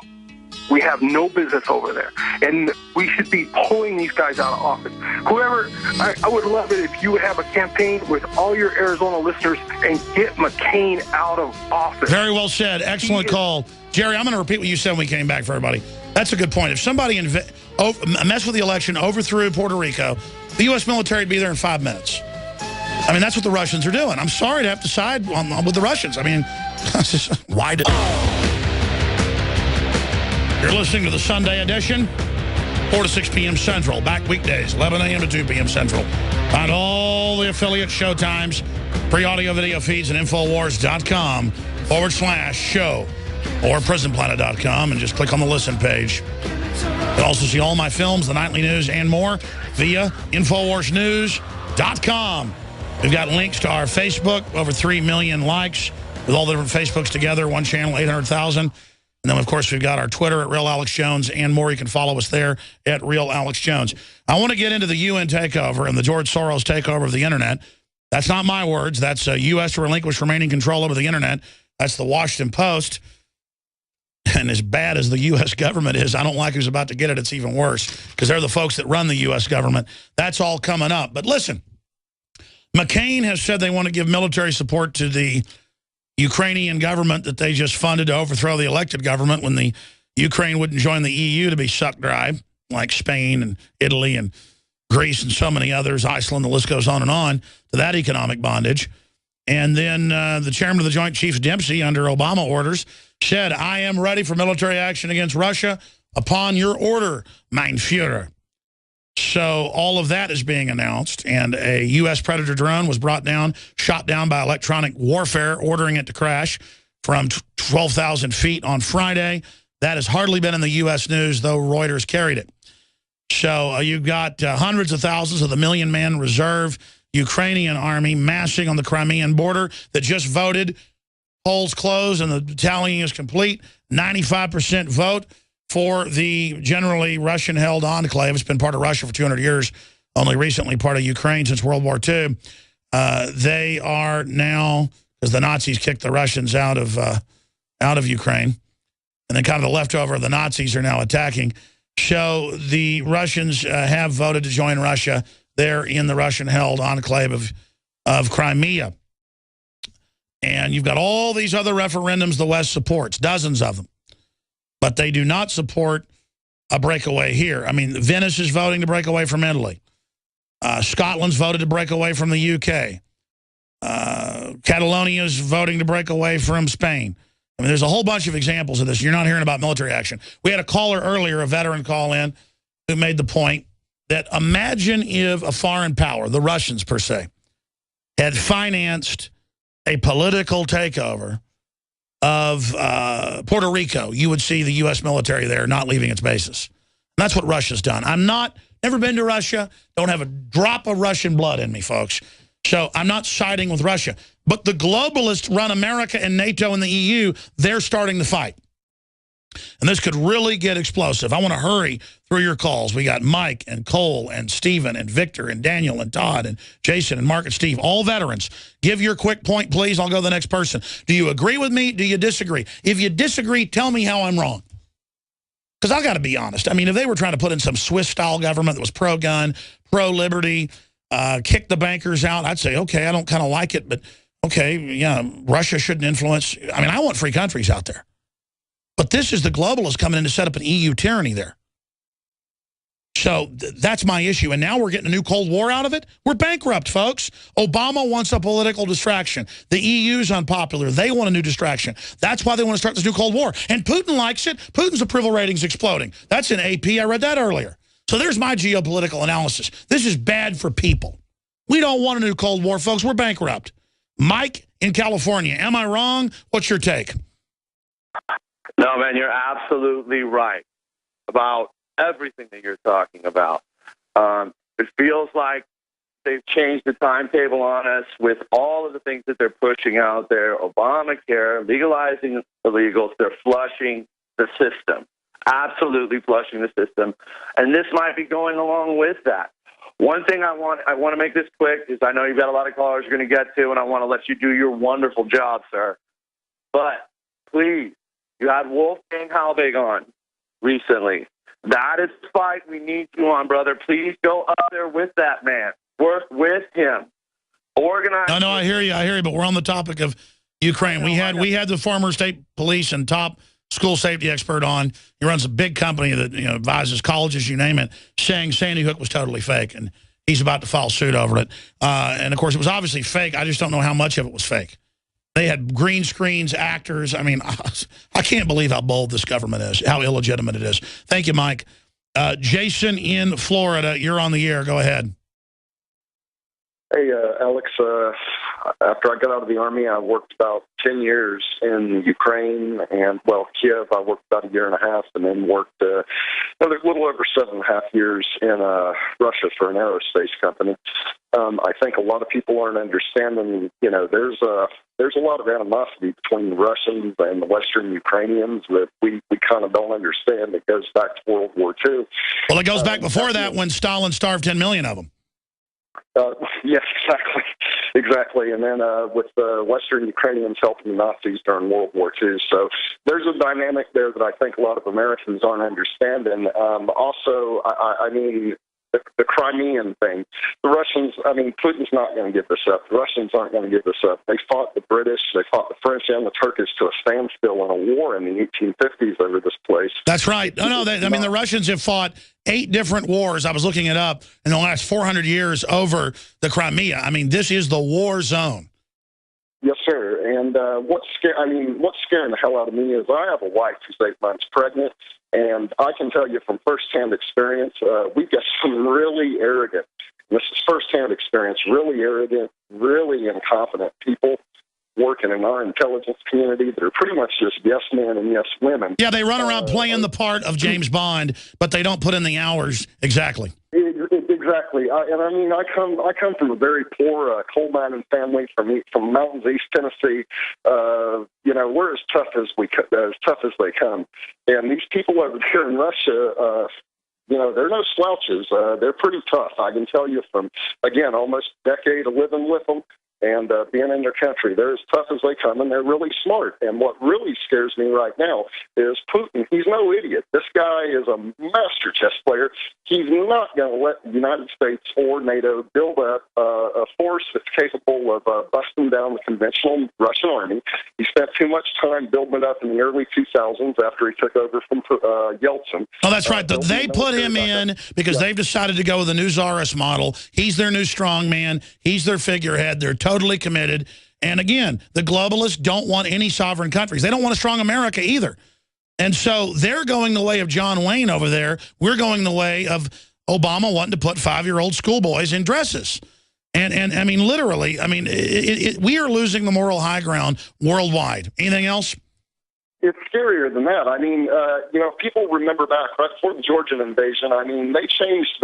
We have no business over there. And we should be pulling these guys out of office. Whoever, I would love it if you would have a campaign with all your Arizona listeners and get McCain out of office. Very well said. Excellent call. Jerry, I'm going to repeat what you said when we came back for everybody. That's a good point. If somebody messed with the election, overthrew Puerto Rico, the U.S. military would be there in 5 minutes. I mean, that's what the Russians are doing. I'm sorry to have to side with the Russians. I mean, why did... You're listening to the Sunday edition, 4 to 6 p.m. Central. Back weekdays, 11 a.m. to 2 p.m. Central. Find all the affiliate show times, pre-audio video feeds at Infowars.com/show or Prisonplanet.com and just click on the listen page. You'll also see all my films, the nightly news, and more via InfoWarsNews.com. We've got links to our Facebook, over 3 million likes with all the different Facebooks together, one channel, 800,000. And then, of course, we've got our Twitter at Real Alex Jones and more. You can follow us there at Real Alex Jones. I want to get into the UN takeover and the George Soros takeover of the Internet. That's not my words. That's U.S. to relinquish remaining control over the Internet. That's the Washington Post. And as bad as the U.S. government is, I don't like who's about to get it. It's even worse because they're the folks that run the U.S. government. That's all coming up. But listen, McCain has said they want to give military support to the Ukrainian government that they just funded to overthrow the elected government when the Ukraine wouldn't join the EU to be sucked dry, like Spain and Italy and Greece and so many others, Iceland, the list goes on, to that economic bondage. And then the chairman of the Joint Chiefs, Dempsey, under Obama orders, said, I am ready for military action against Russia upon your order, mein Führer. So all of that is being announced, and a U.S. Predator drone was shot down by electronic warfare, ordering it to crash from 12,000 feet on Friday. That has hardly been in the U.S. news, though Reuters carried it. So you've got hundreds of thousands of the million-man reserve Ukrainian army massing on the Crimean border that just voted. Polls closed and the tallying is complete. 95% vote for the generally Russian-held enclave. It's been part of Russia for 200 years, only recently part of Ukraine since World War II. They are now because the Nazis kicked the Russians out of Ukraine. And then kind of the leftover of the Nazis are now attacking, show the Russians have voted to join Russia. They're in the Russian-held enclave of Crimea. And you've got all these other referendums the West supports, dozens of them. But they do not support a breakaway here. I mean, Venice is voting to break away from Italy. Scotland's voted to break away from the UK. Catalonia's voting to break away from Spain. I mean, there's a whole bunch of examples of this. You're not hearing about military action. We had a caller earlier, a veteran call in, who made the point that imagine if a foreign power, the Russians per se, had financed a political takeover of Puerto Rico. You would see the U.S. military there not leaving its bases. And that's what Russia's done. Never been to Russia, don't have a drop of Russian blood in me, folks. So I'm not siding with Russia. But the globalists run America and NATO and the EU. They're starting the fight. And this could really get explosive. I want to hurry through your calls. We got Mike and Cole and Stephen and Victor and Daniel and Todd and Jason and Mark and Steve, all veterans. Give your quick point, please. I'll go to the next person. Do you agree with me? Do you disagree? If you disagree, tell me how I'm wrong. Because I've got to be honest. I mean, if they were trying to put in some Swiss-style government that was pro-gun, pro-liberty, kick the bankers out, I'd say, okay, I don't kind of like it, but okay, yeah, Russia shouldn't influence. I mean, I want free countries out there. But this is the globalists coming in to set up an EU tyranny there. So that's my issue. And now we're getting a new Cold War out of it. We're bankrupt, folks. Obama wants a political distraction. The EU's unpopular. They want a new distraction. That's why they want to start this new Cold War. And Putin likes it. Putin's approval rating's exploding. That's in AP. I read that earlier. So there's my geopolitical analysis. This is bad for people. We don't want a new Cold War, folks. We're bankrupt. Mike in California, am I wrong? What's your take? No, man, you're absolutely right about everything that you're talking about. It feels like they've changed the timetable on us with all of the things that they're pushing out there. Obamacare, legalizing illegals, they're flushing the system. Absolutely flushing the system. And this might be going along with that. One thing I want to make this quick is I know you've got a lot of callers you're going to get to, and I want to let you do your wonderful job, sir. But please, you had Wolfgang Halbig on recently. That is the fight we need you on, brother. Please go up there with that man. Work with him. Organize. No, I hear you. But we're on the topic of Ukraine. We had the former state police and top school safety expert on. He runs a big company that advises colleges, you name it, saying Sandy Hook was totally fake, and he's about to file suit over it. And of course, it was obviously fake. I just don't know how much of it was fake. They had green screens, actors. I mean, I can't believe how bold this government is, how illegitimate it is. Thank you, Mike. Jason in Florida, you're on the air. Go ahead. Hey, Alex. After I got out of the Army, I worked about 10 years in Ukraine and, Kiev. I worked about a year and a half and then worked a little over 7.5 years in Russia for an aerospace company. I think a lot of people aren't understanding, there's a lot of animosity between the Russians and the Western Ukrainians that we kind of don't understand. It goes back to World War II. Well, it goes back before that when Stalin starved 10 million of them. Yes, exactly. And then with the Western Ukrainians helping the Nazis during World War II. So there's a dynamic there that I think a lot of Americans aren't understanding. Also, I mean, the Crimean thing. The Russians, Putin's not going to give this up. The Russians aren't going to give this up. They fought the British, they fought the French and the Turkish to a standstill in a war in the 1850s over this place. That's right. The Russians have fought 8 different wars. I was looking it up in the last 400 years over the Crimea. I mean, this is the war zone. Yes, sir. And what's scaring the hell out of me is I have a wife who's 8 months pregnant, and I can tell you from firsthand experience, we've got some really arrogant, this is firsthand experience, really arrogant, really incompetent people working in our intelligence community that are pretty much just yes men and yes women. Yeah, they run around playing the part of James Bond, but they don't put in the hours. Exactly. Exactly. I come from a very poor coal mining family from mountains east Tennessee. We're as tough as they come. And these people over there in Russia, they're no slouches. They're pretty tough. I can tell you from, again, almost a decade of living with them. and being in their country. They're as tough as they come, and they're really smart. And what really scares me right now is Putin. He's no idiot. This guy is a master chess player. He's not going to let the United States or NATO build up a force that's capable of busting down the conventional Russian army. He spent too much time building it up in the early 2000s after he took over from Yeltsin. Oh, that's right. They put him in because they've decided to go with the new Tsarist model. He's their new strongman. He's their figurehead. They're totally committed. And again, the globalists don't want any sovereign countries. They don't want a strong America either. And so they're going the way of John Wayne over there. We're going the way of Obama wanting to put 5-year-old schoolboys in dresses. And I mean, literally, I mean, we are losing the moral high ground worldwide. Anything else? It's scarier than that. I mean, people remember back right before the Georgian invasion. I mean, they changed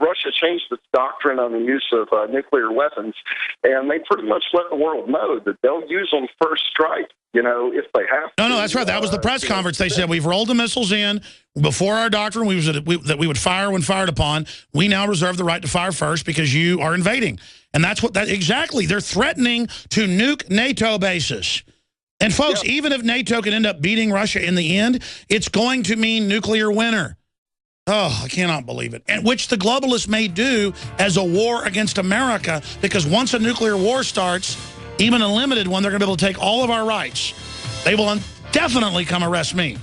Russia changed its doctrine on the use of nuclear weapons, and they pretty much let the world know that they'll use them first strike, if they have to. No, that's right. That was the press conference. They said, we've rolled the missiles in. Before our doctrine, that we would fire when fired upon. We now reserve the right to fire first because you are invading. And that's exactly. They're threatening to nuke NATO bases. And, folks, even if NATO can end up beating Russia in the end, it's going to mean nuclear winter. Oh, I cannot believe it. And which the globalists may do as a war against America, because once a nuclear war starts, even a limited one, they're going to be able to take all of our rights. They will definitely come arrest me.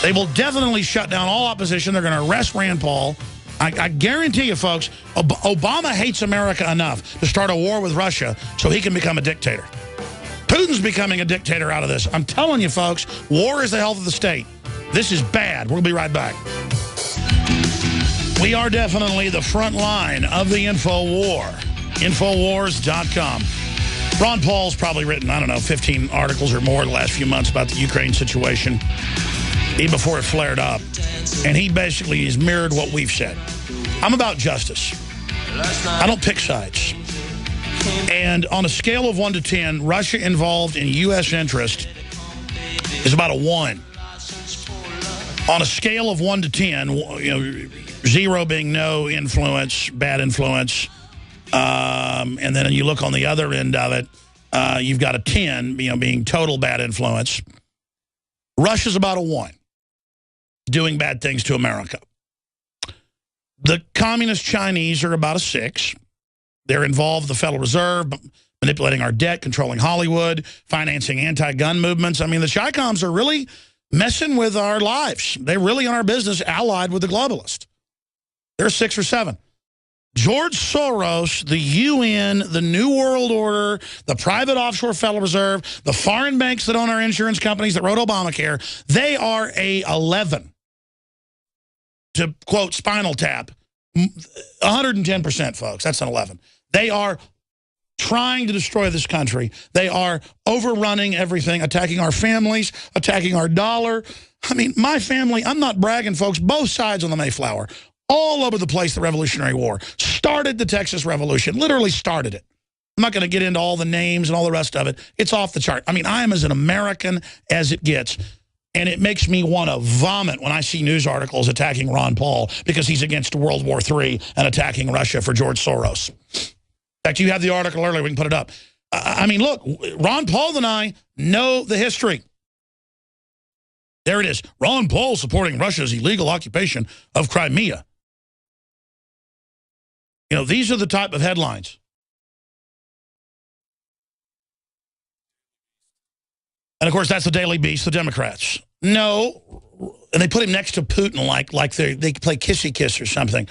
They will definitely shut down all opposition. They're going to arrest Rand Paul. I guarantee you, folks, Obama hates America enough to start a war with Russia so he can become a dictator. Putin's becoming a dictator out of this. I'm telling you, folks, war is the health of the state. This is bad. We'll be right back. We are definitely the front line of the info war. Infowars.com. Ron Paul's probably written, 15 articles or more the last few months about the Ukraine situation, even before it flared up. And he basically has mirrored what we've said. I'm about justice. I don't pick sides. And on a scale of 1 to 10, Russia involved in U.S. interest is about a 1. On a scale of 1 to 10, 0 being no influence, bad influence, and then you look on the other end of it, you've got a 10, being total bad influence. Russia's about a 1, doing bad things to America. The communist Chinese are about a 6. They're involved with the Federal Reserve, manipulating our debt, controlling Hollywood, financing anti-gun movements. I mean, the Chi-Coms are really messing with our lives. They really, in our business, allied with the globalists. They're 6 or 7. George Soros, the UN, the New World Order, the private offshore Federal Reserve, the foreign banks that own our insurance companies that wrote Obamacare, they are a 11. To quote Spinal Tap, 110%, folks. That's an 11. They are trying to destroy this country. They are overrunning everything, attacking our families, attacking our dollar. I mean, my family, I'm not bragging, folks, both sides on the Mayflower, all over the place, the Revolutionary War, started the Texas Revolution, literally started it. I'm not going to get into all the names and all the rest of it. It's off the chart. I mean, I am as an American as it gets. And it makes me want to vomit when I see news articles attacking Ron Paul because he's against World War III and attacking Russia for George Soros. In fact, you have the article earlier. We can put it up. I mean, look, Ron Paul and I know the history. There it is. Ron Paul supporting Russia's illegal occupation of Crimea. These are the type of headlines. And, of course, that's the Daily Beast, the Democrats. No, and they put him next to Putin like they play kissy kiss or something.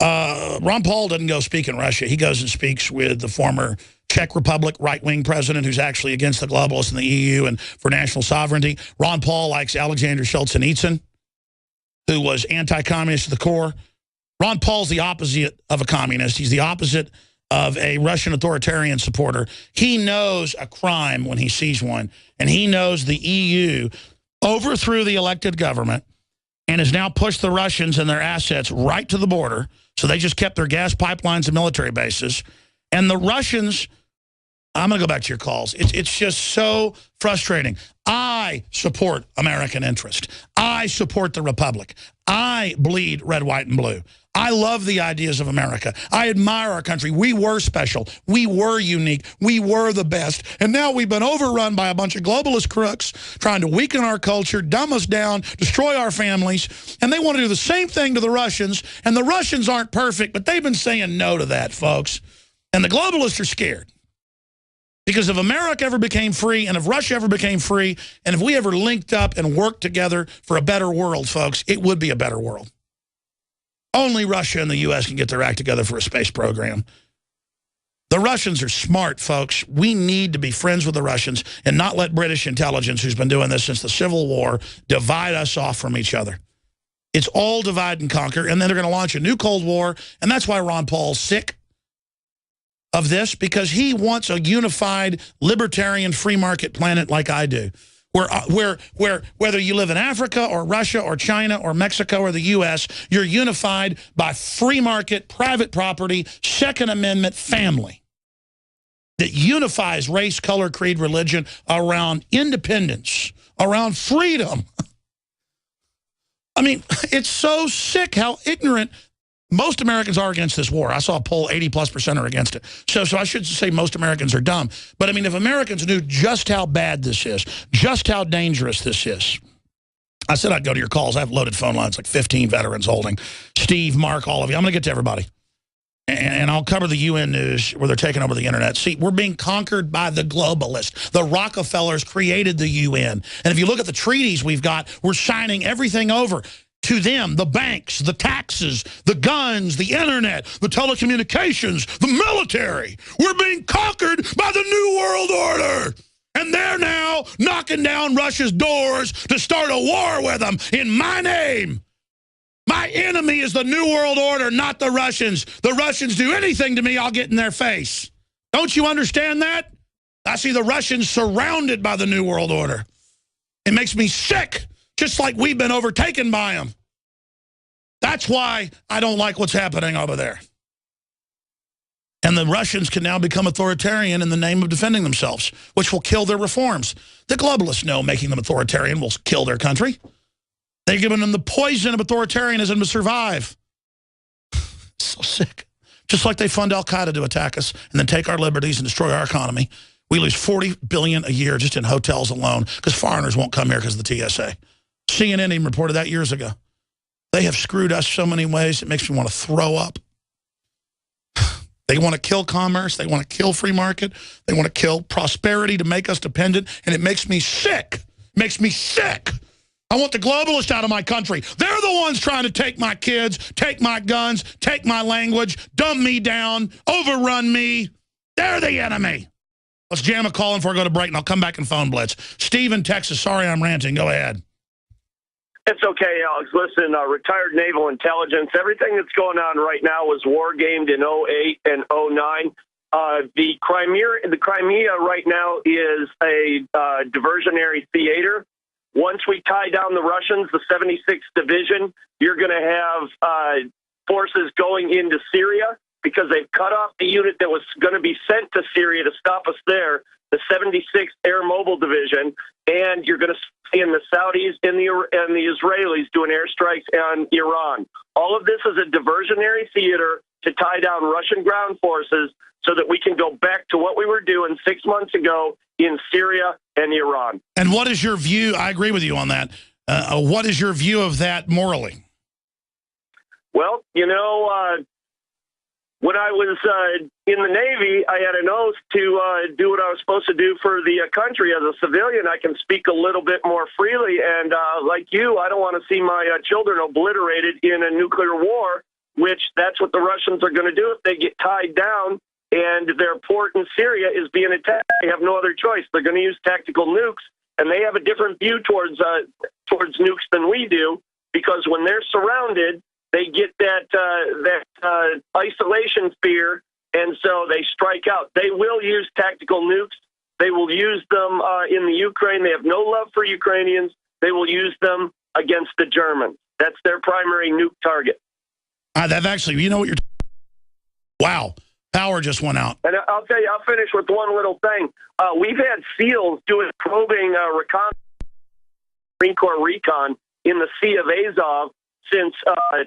Ron Paul doesn't go speak in Russia. He goes and speaks with the former Czech Republic right-wing president who's actually against the globalists in the EU and for national sovereignty. Ron Paul likes Alexander Solzhenitsyn, who was anti-communist to the core. Ron Paul's the opposite of a communist. He's the opposite of a Russian authoritarian supporter. He knows a crime when he sees one, and he knows the EU overthrew the elected government and has now pushed the Russians and their assets right to the border, so they just kept their gas pipelines and military bases. And the Russians I'm going to go back to your calls. It's just so frustrating. I support American interest. I support the Republic. I bleed red, white, and blue. I love the ideas of America. I admire our country. We were special. We were unique. We were the best. And now we've been overrun by a bunch of globalist crooks trying to weaken our culture, dumb us down, destroy our families. And they want to do the same thing to the Russians. And the Russians aren't perfect, but they've been saying no to that, folks. And the globalists are scared. Because if America ever became free, and if Russia ever became free, and if we ever linked up and worked together for a better world, folks, it would be a better world. Only Russia and the U.S. can get their act together for a space program. The Russians are smart, folks. We need to be friends with the Russians and not let British intelligence, who's been doing this since the Civil War, divide us off from each other. It's all divide and conquer, and then they're going to launch a new Cold War, and that's why Ron Paul's sick of this, because he wants a unified, libertarian, free market planet like I do. Where whether you live in Africa or Russia or China or Mexico or the U.S., you're unified by free market, private property, Second Amendment, family. That unifies race, color, creed, religion around independence, around freedom. I mean, it's so sick how ignorant most Americans are against this war. I saw a poll, 80+% are against it. So I should say most Americans are dumb. But, I mean, if Americans knew just how bad this is, just how dangerous this is. I said I'd go to your calls. I have loaded phone lines, like 15 veterans holding. Steve, Mark, all of you. I'm going to get to everybody. And I'll cover the UN news where they're taking over the internet. See, we're being conquered by the globalists. The Rockefellers created the UN. And if you look at the treaties we've got, we're signing everything over to them, the banks, the taxes, the guns, the internet, the telecommunications, the military. We're being conquered by the New World Order. And they're now knocking down Russia's doors to start a war with them in my name. My enemy is the New World Order, not the Russians. The Russians do anything to me, I'll get in their face. Don't you understand that? I see the Russians surrounded by the New World Order. It makes me sick. Just like we've been overtaken by them. That's why I don't like what's happening over there. And the Russians can now become authoritarian in the name of defending themselves, which will kill their reforms. The globalists know making them authoritarian will kill their country. They've given them the poison of authoritarianism to survive. So sick. Just like they fund Al-Qaeda to attack us and then take our liberties and destroy our economy. We lose $40 billion a year just in hotels alone because foreigners won't come here because of the TSA. CNN even reported that years ago. They have screwed us so many ways, it makes me want to throw up. They want to kill commerce. They want to kill free market. They want to kill prosperity to make us dependent, and it makes me sick. It makes me sick. I want the globalists out of my country. They're the ones trying to take my kids, take my guns, take my language, dumb me down, overrun me. They're the enemy. Let's jam a call in before I go to break, and I'll come back and phone blitz. Steve in Texas, sorry I'm ranting. Go ahead. It's okay, Alex. Listen, retired naval intelligence, everything that's going on right now was war gamed in '08 and '09. The Crimea right now is a diversionary theater. Once we tie down the Russians, the 76th Division, you're going to have forces going into Syria because they've cut off the unit that was going to be sent to Syria to stop us there, the 76th Air Mobile Division, and you're going to see in the Saudis and the Israelis doing airstrikes on Iran. All of this is a diversionary theater to tie down Russian ground forces so that we can go back to what we were doing 6 months ago in Syria and Iran. And what is your view? I agree with you on that. What is your view of that morally? Well, you know, when I was in the Navy, I had an oath to do what I was supposed to do for the country. As a civilian, I can speak a little bit more freely. And like you, I don't want to see my children obliterated in a nuclear war, which that's what the Russians are going to do if they get tied down and their port in Syria is being attacked. They have no other choice. They're going to use tactical nukes, and they have a different view towards nukes than we do, because when they're surrounded, they get that isolation fear, and so they strike out. They will use tactical nukes. They will use them in the Ukraine. They have no love for Ukrainians. They will use them against the Germans. That's their primary nuke target. That actually, you know what you're. Wow. Power just went out. And I'll tell you, I'll finish with one little thing. We've had SEALs doing probing Marine Corps recon in the Sea of Azov since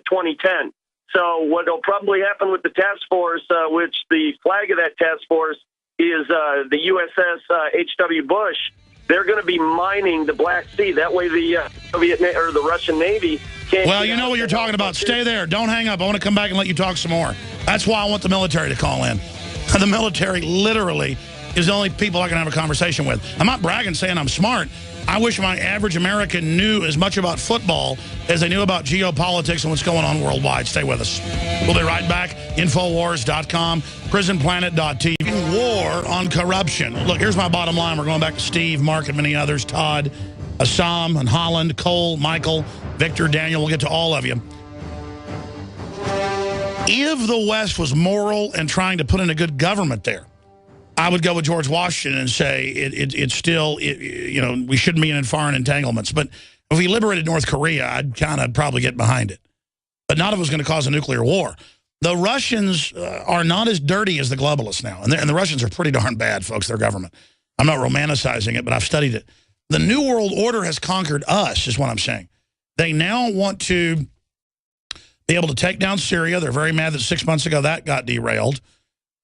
2010. So what will probably happen with the task force, which the flag of that task force is the USS H.W. Bush, they're going to be mining the Black Sea. That way the the Russian Navy can't... Well, you know what you're talking about. Stay there. Don't hang up. I want to come back and let you talk some more. That's why I want the military to call in. The military literally is the only people I can have a conversation with. I'm not bragging saying I'm smart. I wish my average American knew as much about football as they knew about geopolitics and what's going on worldwide. Stay with us. We'll be right back. Infowars.com, prisonplanet.tv. War on corruption. Look, here's my bottom line. We're going back to Steve, Mark, and many others. Todd, Assam, and Holland, Cole, Michael, Victor, Daniel. We'll get to all of you. If the West was moral and trying to put in a good government there, I would go with George Washington and say it's still, you know, we shouldn't be in foreign entanglements. But if we liberated North Korea, I'd kind of probably get behind it. But none of it was going to cause a nuclear war. The Russians are not as dirty as the globalists now. And the Russians are pretty darn bad, folks, their government. I'm not romanticizing it, but I've studied it. The New World Order has conquered us, is what I'm saying. They now want to be able to take down Syria. They're very mad that 6 months ago that got derailed.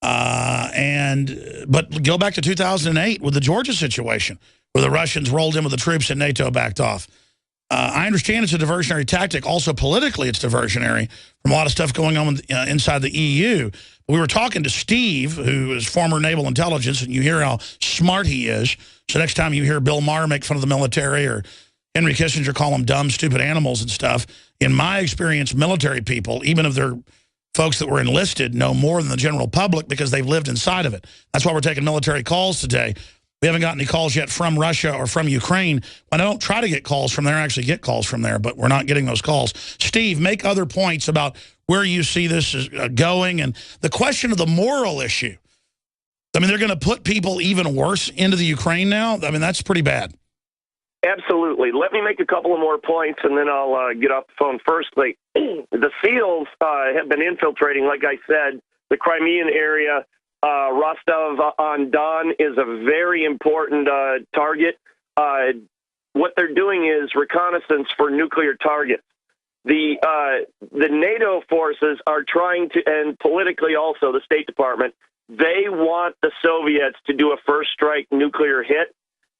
But go back to 2008 with the Georgia situation, where the Russians rolled in with the troops and NATO backed off. I understand it's a diversionary tactic. Also, politically, it's diversionary from a lot of stuff going on inside the EU. We were talking to Steve, who is former naval intelligence, and you hear how smart he is. So next time you hear Bill Maher make fun of the military or Henry Kissinger call them dumb, stupid animals and stuff, in my experience, military people, even if they're folks that were enlisted, know more than the general public because they've lived inside of it. That's why we're taking military calls today. We haven't gotten any calls yet from Russia or from Ukraine. When I don't try to get calls from there, I actually get calls from there, but we're not getting those calls. Steve, make other points about where you see this is going and the question of the moral issue. I mean, they're going to put people even worse into the Ukraine now? I mean, that's pretty bad. Absolutely. Let me make a couple of more points, and then I'll get off the phone. Firstly, the SEALs have been infiltrating, like I said, the Crimean area. Rostov-on-Don is a very important target. What they're doing is reconnaissance for nuclear targets. The NATO forces are trying to, and politically also, the State Department, they want the Soviets to do a first strike nuclear hit,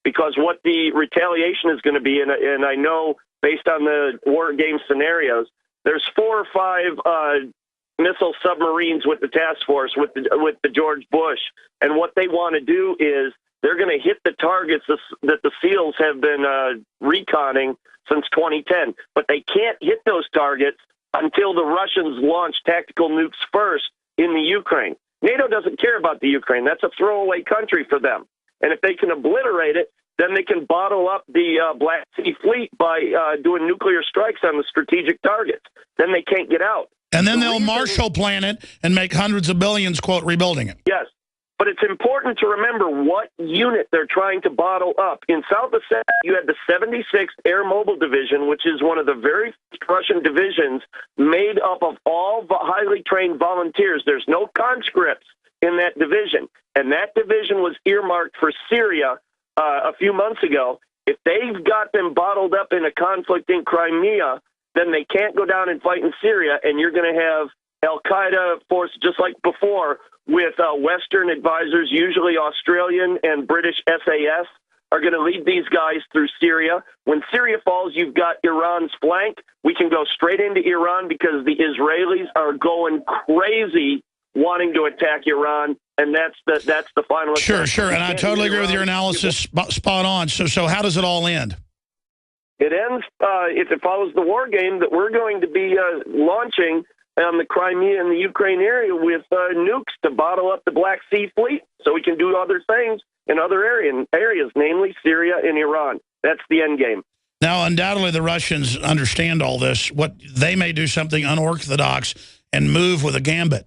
because what the retaliation is going to be, and I know based on the war game scenarios, there's 4 or 5 missile submarines with the task force, with the George Bush, and what they want to do is they're going to hit the targets that the SEALs have been reconning since 2010, but they can't hit those targets until the Russians launch tactical nukes first in the Ukraine. NATO doesn't care about the Ukraine. That's a throwaway country for them. And if they can obliterate it, then they can bottle up the Black Sea Fleet by doing nuclear strikes on the strategic targets. Then they can't get out. And then they'll Marshall Plan it and make hundreds of billions, quote, rebuilding it. Yes. But it's important to remember what unit they're trying to bottle up. In South Ossetia, you had the 76th Air Mobile Division, which is one of the very first Russian divisions made up of all highly trained volunteers. There's no conscripts in that division. And that division was earmarked for Syria a few months ago. If they've got them bottled up in a conflict in Crimea, then they can't go down and fight in Syria, and you're going to have Al-Qaeda force, just like before, with Western advisors, usually Australian and British SAS, are going to lead these guys through Syria. When Syria falls, you've got Iran's flank. We can go straight into Iran because the Israelis are going crazy wanting to attack Iran, and that's the final attack. Sure, and I totally agree with your analysis, spot on. So how does it all end? It ends, if it follows the war game, that we're going to be launching on the Crimea and the Ukraine area with nukes to bottle up the Black Sea Fleet so we can do other things in other areas, namely Syria and Iran. That's the end game. Now, undoubtedly, the Russians understand all this. What they may do something unorthodox and move with a gambit.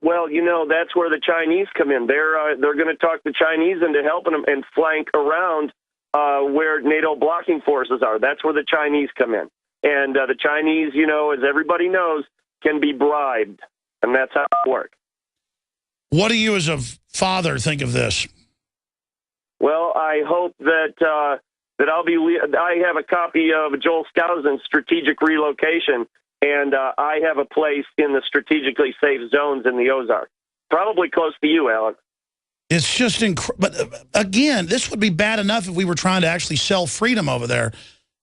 Well, you know, that's where the Chinese come in. They're going to talk the Chinese into helping them and flank around where NATO blocking forces are. That's where the Chinese come in. And the Chinese, you know, as everybody knows, can be bribed. And that's how it works. What do you as a father think of this? Well, I hope that I have a copy of Joel Skousen's Strategic Relocation, and I have a place in the strategically safe zones in the Ozarks. Probably close to you, Alex. It's just incredible. But again, this would be bad enough if we were trying to actually sell freedom over there.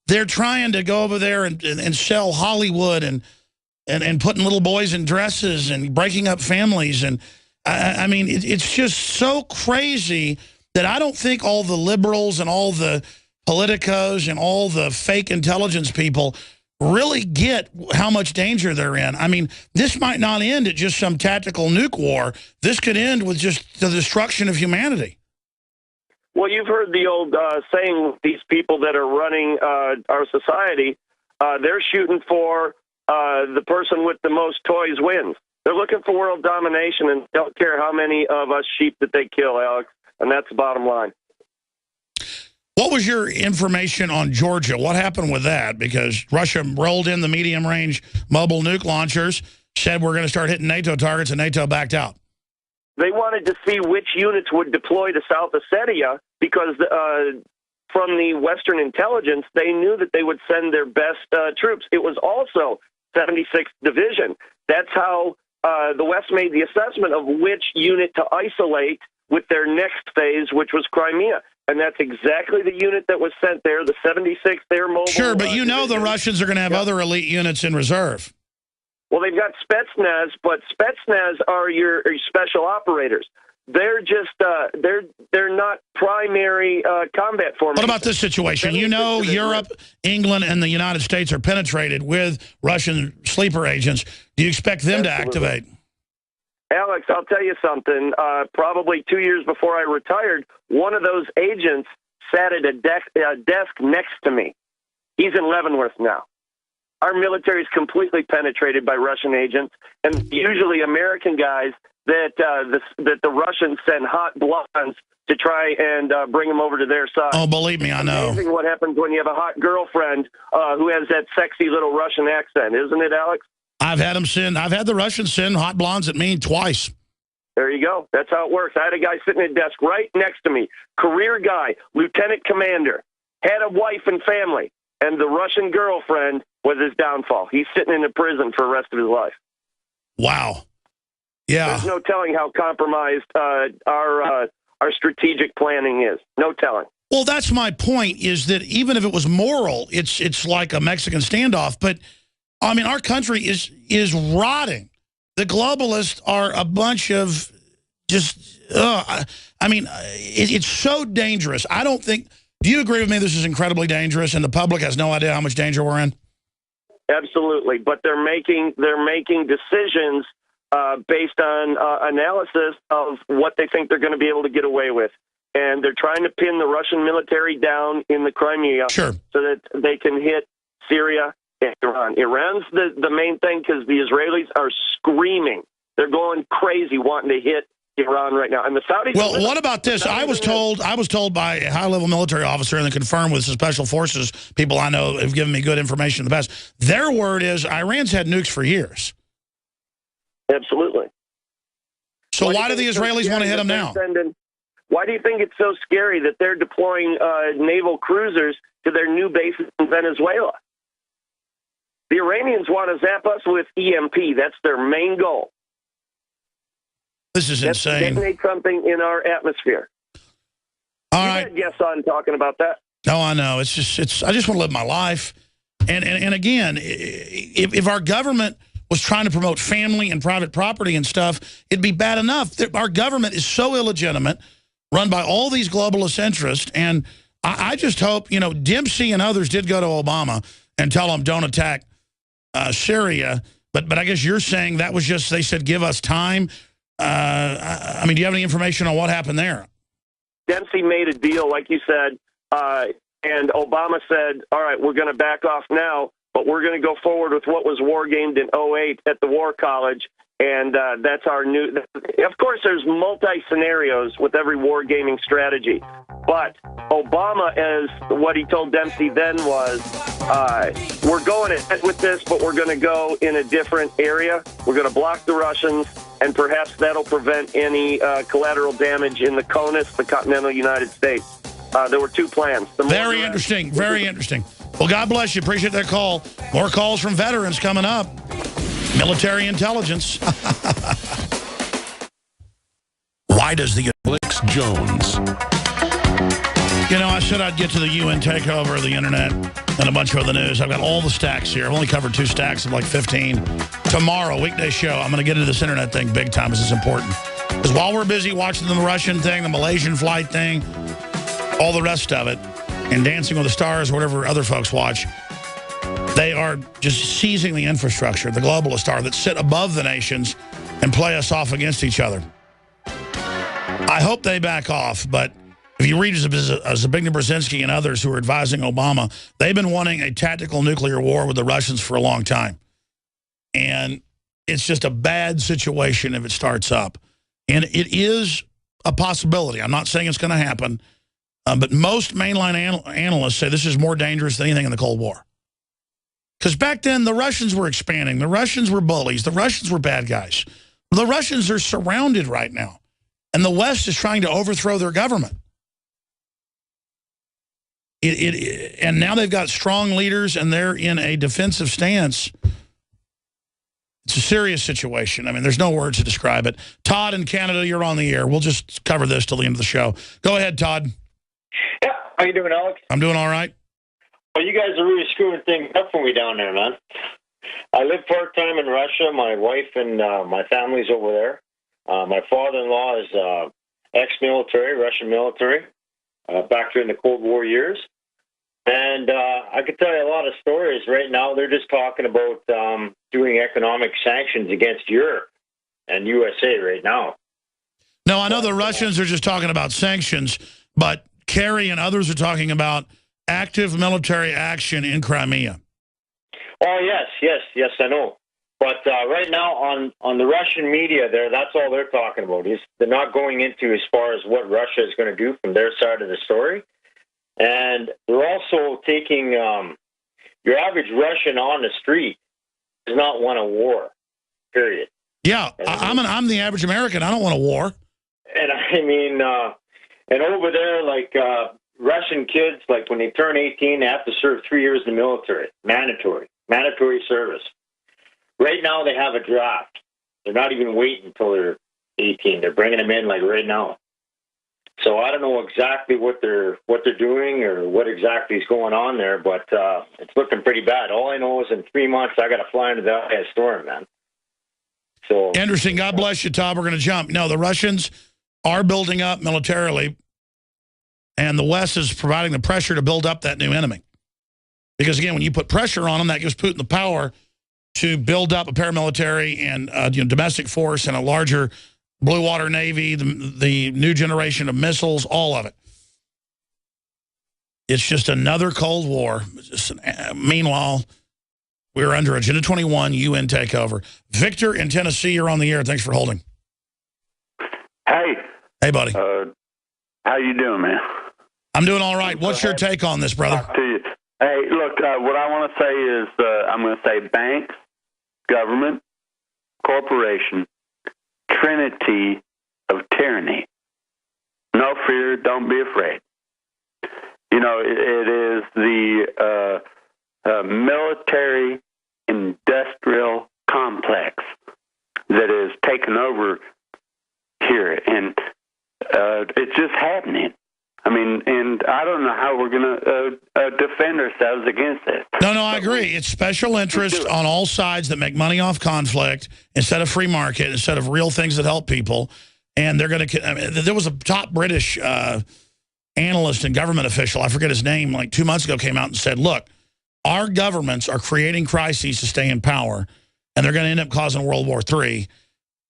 They're trying to go over there and sell Hollywood and putting little boys in dresses and breaking up families. And I mean, it's just so crazy that I don't think all the liberals and all the politicos and all the fake intelligence people really get how much danger they're in. I mean, this might not end at just some tactical nuke war. This could end with just the destruction of humanity. Well, you've heard the old saying, these people that are running our society, they're shooting for the person with the most toys wins. They're looking for world domination and don't care how many of us sheep that they kill, Alex. And that's the bottom line. What was your information on Georgia? What happened with that? Because Russia rolled in the medium-range mobile nuke launchers, said we're going to start hitting NATO targets, and NATO backed out. They wanted to see which units would deploy to South Ossetia because from the Western intelligence, they knew that they would send their best troops. It was also 76th Division. That's how the West made the assessment of which unit to isolate with their next phase, which was Crimea. And that's exactly the unit that was sent there, the 76th Air Mobile. Sure, but you know the Russians are going to have other elite units in reserve. Well, they've got Spetsnaz, but Spetsnaz are your special operators. They're just they're not primary combat formations. What about this situation? You know, Europe, England, and the United States are penetrated with Russian sleeper agents. Do you expect them to activate? Alex, I'll tell you something. Probably 2 years before I retired, one of those agents sat at a desk next to me. He's in Leavenworth now. Our military is completely penetrated by Russian agents, and usually American guys that the Russians send hot blondes to try and bring them over to their side. Oh, believe me, I know. Amazing what happens when you have a hot girlfriend who has that sexy little Russian accent, isn't it, Alex? I've had the Russians send hot blondes at me twice. There you go. That's how it works. I had a guy sitting at a desk right next to me, career guy, lieutenant commander, had a wife and family, and the Russian girlfriend was his downfall. He's sitting in a prison for the rest of his life. Wow. Yeah. There's no telling how compromised our strategic planning is. No telling. Well, that's my point, is that even if it was moral, it's like a Mexican standoff. But, I mean, our country is rotting. The globalists are a bunch of just, I mean, it's so dangerous. I don't think, do you agree with me this is incredibly dangerous and the public has no idea how much danger we're in? Absolutely. But they're making decisions based on analysis of what they think they're going to be able to get away with. And they're trying to pin the Russian military down in the Crimea so that they can hit Syria and Iran. Iran's the main thing because the Israelis are screaming. They're going crazy wanting to hit Iran right now. And the Saudis... Well, what about this? I was told by a high-level military officer, and then confirmed with the special forces people I know have given me good information in the past. Their word is Iran's had nukes for years. Absolutely. So why do the Israelis want to hit them now? Why do you think it's so scary that they're deploying naval cruisers to their new bases in Venezuela? The Iranians want to zap us with EMP. That's their main goal. This is insane. Detonate something in our atmosphere. All right. You had guests on talking about that. No, I know. I just want to live my life. And again, if our government was trying to promote family and private property and stuff, it'd be bad enough. Our government is so illegitimate, run by all these globalist interests, and I just hope, you know, Dempsey and others did go to Obama and tell him don't attack Syria, but I guess you're saying that was just, they said give us time. I mean, do you have any information on what happened there? Dempsey made a deal, like you said, and Obama said, all right, we're going to back off now, but we're going to go forward with what was war gamed in 2008 at the War College, and that's our new... Of course, there's multi-scenarios with every war gaming strategy, but Obama, as what he told Dempsey then was, we're going ahead with this, but we're going to go in a different area. We're going to block the Russians, and perhaps that'll prevent any collateral damage in the CONUS, the continental United States. There were two plans. Very interesting. Very interesting. Well, God bless you. Appreciate that call. More calls from veterans coming up. Military intelligence. Why does the Alex Jones? You know, I said I'd get to the UN takeover of the internet and a bunch of other news. I've got all the stacks here. I've only covered 2 stacks of like 15. Tomorrow, weekday show, I'm going to get into this internet thing big time. This is important. Because while we're busy watching the Russian thing, the Malaysian flight thing, all the rest of it, and Dancing with the Stars, whatever other folks watch, they are just seizing the infrastructure, the globalists are, that sit above the nations and play us off against each other. I hope they back off, but if you read Zbigniew Brzezinski and others who are advising Obama, they've been wanting a tactical nuclear war with the Russians for a long time. And it's just a bad situation if it starts up. And it is a possibility. I'm not saying it's going to happen, but most mainline analysts say this is more dangerous than anything in the Cold War. Because back then, the Russians were expanding. The Russians were bullies. The Russians were bad guys. The Russians are surrounded right now. And the West is trying to overthrow their government. And now they've got strong leaders, and they're in a defensive stance. It's a serious situation. I mean, there's no words to describe it. Todd in Canada, you're on the air. We'll just cover this till the end of the show. Go ahead, Todd. Yeah, how you doing, Alex? I'm doing all right. Well, you guys are really screwing things up for me down there, man. I live part-time in Russia. My wife and my family's over there. My father-in-law is ex-military, Russian military, back during the Cold War years. And I could tell you a lot of stories. Right now, they're just talking about doing economic sanctions against Europe and USA right now. No, I know the Russians are just talking about sanctions, but Kerry and others are talking about active military action in Crimea. Oh, yes, I know. But right now on the Russian media there, that's all they're talking about. They're not going into as far as what Russia is going to do from their side of the story. And they're also taking your average Russian on the street does not want a war, period. Yeah, I'm the average American. I don't want a war. And I mean, and over there, like Russian kids, like when they turn 18, they have to serve 3 years in the military, mandatory service. Right now, they have a draft. They're not even waiting until they're 18. They're bringing them in like right now. So I don't know exactly what they're doing or what exactly is going on there, but it's looking pretty bad. All I know is in 3 months I got to fly into the eye of a storm, man. So interesting. God bless you, Todd. We're going to jump. No, the Russians are building up militarily, and the West is providing the pressure to build up that new enemy. Because again, when you put pressure on them, that gives Putin the power to build up a paramilitary and domestic force and a larger blue water navy, the new generation of missiles, all of it. It's just another Cold War. Meanwhile, we're under Agenda 21 UN takeover. Victor in Tennessee, you're on the air. Thanks for holding. Hey, buddy. How you doing, man? I'm doing all right. What's your take on this, brother? Hey, look, what I want to say is I'm going to say banks, government, corporation, trinity of tyranny. No fear, don't be afraid. You know, it is the military industrial complex that is taken over here, and it's just happening. I mean, and I don't know how we're going to defend ourselves against this. No, I agree. It's special interest on all sides that make money off conflict instead of free market, instead of real things that help people. And they're going to, I mean, there was a top British analyst and government official, I forget his name, like 2 months ago came out and said, look, our governments are creating crises to stay in power, and they're going to end up causing World War III.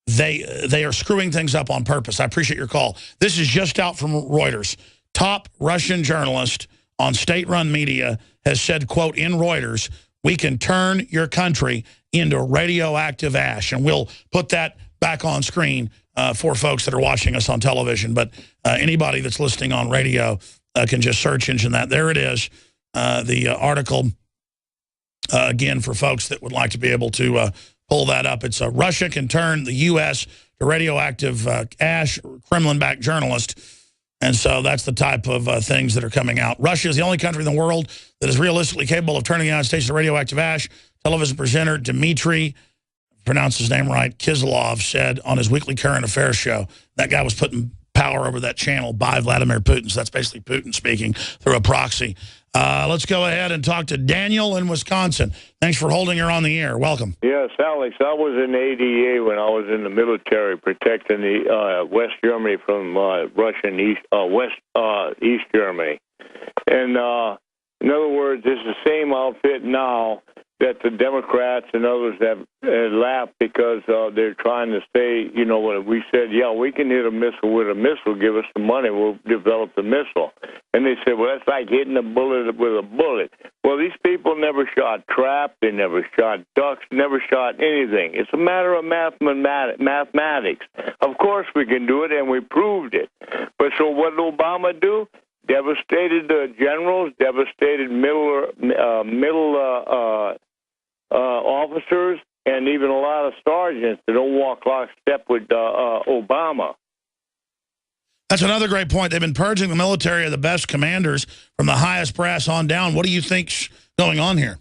They are screwing things up on purpose. I appreciate your call. This is just out from Reuters. Top Russian journalist on state-run media has said, quote, in Reuters, we can turn your country into radioactive ash. And we'll put that back on screen for folks that are watching us on television. But anybody that's listening on radio, can just search engine that. There it is, the article, again, for folks that would like to be able to pull that up. It's Russia can turn the U.S. to radioactive ash, Kremlin-backed journalist. And so that's the type of things that are coming out. Russia is the only country in the world that is realistically capable of turning the United States to radioactive ash. Television presenter Dmitry, pronounce his name right, Kislov, said on his weekly current affairs show. That guy was putting power over that channel by Vladimir Putin. So that's basically Putin speaking through a proxy. Let's go ahead and talk to Daniel in Wisconsin. Thanks for holding her on the air. Welcome. Yes, Alex, I was in ADA when I was in the military protecting the West Germany from Russian East Germany. And in other words, it's the same outfit now that the Democrats and others have laughed because they're trying to say, you know, when we said, yeah, we can hit a missile with a missile, give us the money, we'll develop the missile. And they said, well, that's like hitting a bullet with a bullet. Well, these people never shot trap, they never shot ducks, never shot anything. It's a matter of mathematics. Of course we can do it, and we proved it. But so what did Obama do? Devastated generals, devastated middle officers, and even a lot of sergeants that don't walk lockstep with Obama. That's another great point. They've been purging the military of the best commanders from the highest brass on down. What do you think's going on here?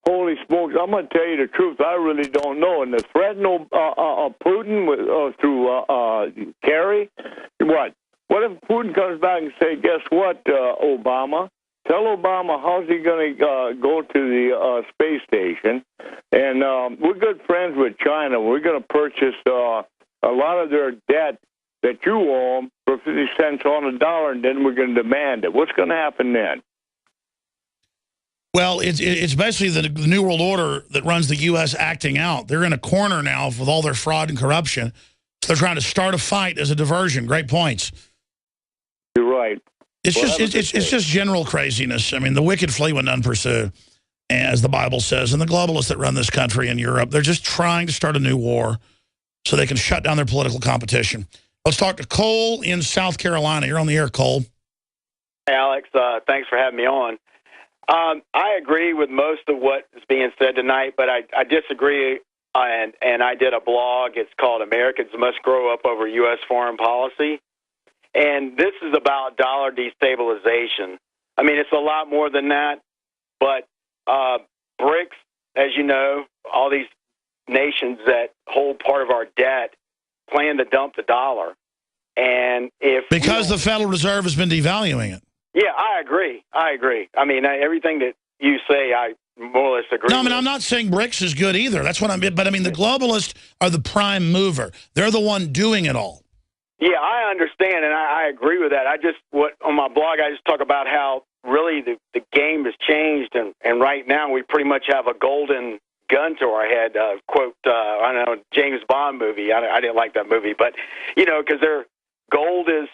Holy smokes, I'm going to tell you the truth. I really don't know. And the threat Putin through Kerry, what? What if Putin comes back and say, guess what, Obama? Tell Obama how's he going to go to the space station. And we're good friends with China. We're going to purchase a lot of their debt that you owe them for 50 cents on the dollar, and then we're going to demand it. What's going to happen then? Well, it's basically the New World Order that runs the U.S. acting out. They're in a corner now with all their fraud and corruption. So they're trying to start a fight as a diversion. Great points. You're right. It's just general craziness. I mean, the wicked flee when none pursue, as the Bible says. And the globalists that run this country in Europe, they're just trying to start a new war so they can shut down their political competition. Let's talk to Cole in South Carolina. You're on the air, Cole. Hey, Alex. Thanks for having me on. I agree with most of what is being said tonight, but I disagree. And I did a blog. It's called Americans Must Grow Up Over U.S. Foreign Policy. And this is about dollar destabilization. I mean, it's a lot more than that. But BRICS, as you know, all these nations that hold part of our debt plan to dump the dollar. And because the Federal Reserve has been devaluing it. Yeah, I agree. I mean, everything that you say, I more or less agree. No, I mean, I'm not saying BRICS is good either. That's what I mean. But I mean, the globalists are the prime mover. They're the one doing it all. Yeah, I understand, and I agree with that. On my blog, I just talk about how really the game has changed, and right now we pretty much have a golden gun to our head. Quote, I don't know, James Bond movie. I didn't like that movie, but, you know, because their gold is,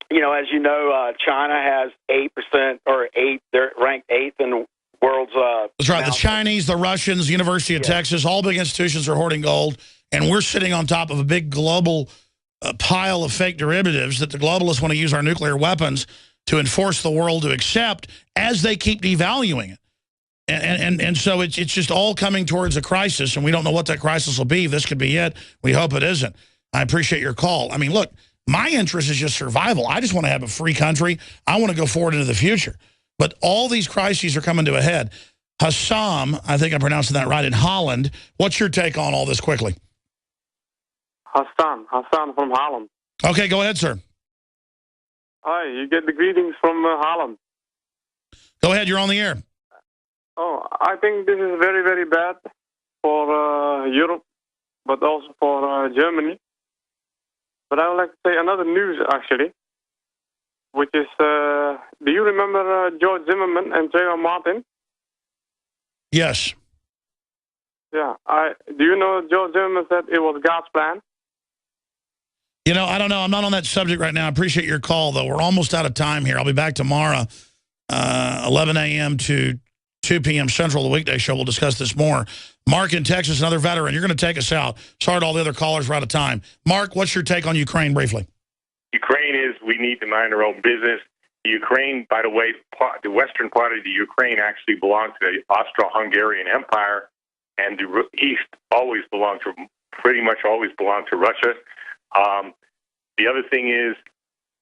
you know, as you know, China has 8% or 8. They're ranked 8th in the world's. That's right. The Chinese, the Russians, University of Texas, all big institutions are hoarding gold, and we're sitting on top of a big global pile of fake derivatives that the globalists want to use our nuclear weapons to enforce the world to accept as they keep devaluing it. And so it's just all coming towards a crisis, and we don't know what that crisis will be. This could be it. We hope it isn't. I appreciate your call. I mean, look, my interest is just survival. I just want to have a free country. I want to go forward into the future. But all these crises are coming to a head. Hassam, I think I'm pronouncing that right, in Holland. What's your take on all this quickly? Hassan from Holland. Okay, go ahead, sir. Hi, you get the greetings from Holland. Go ahead, you're on the air. Oh, I think this is very, very bad for Europe, but also for Germany. But I would like to say another news, actually, which is, do you remember George Zimmerman and Trayvon Martin? Yes. Yeah. Do you know George Zimmerman said it was God's plan? You know, I don't know. I'm not on that subject right now. I appreciate your call, though. We're almost out of time here. I'll be back tomorrow, 11 a.m. to 2 p.m. Central, the weekday show. We'll discuss this more. Mark in Texas, another veteran. You're going to take us out. Sorry to all the other callers. We're out of time. Mark, what's your take on Ukraine briefly? Ukraine is we need to mind our own business. Ukraine, by the way, the western part of the Ukraine actually belonged to the Austro-Hungarian Empire, and the east pretty much always belonged to Russia. The other thing is,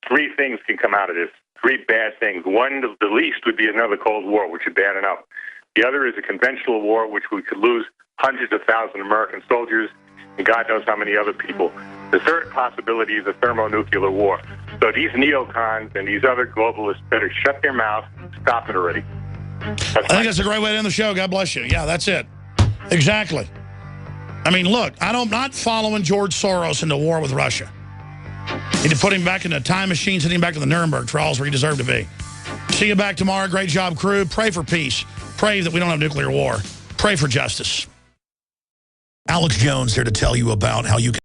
3 things can come out of this. 3 bad things. One, the least, would be another Cold War, which is bad enough. The other is a conventional war, which we could lose hundreds of thousands of American soldiers, and God knows how many other people. The third possibility is a thermonuclear war. So these neocons and these other globalists better shut their mouth, stop it already. I think that's a great way to end the show. God bless you. Yeah, that's it. Exactly. I mean, look, I'm not following George Soros into war with Russia. Need to put him back in a time machine, send him back to the Nuremberg trials where he deserved to be. See you back tomorrow. Great job, crew. Pray for peace. Pray that we don't have nuclear war. Pray for justice. Alex Jones here to tell you about how you can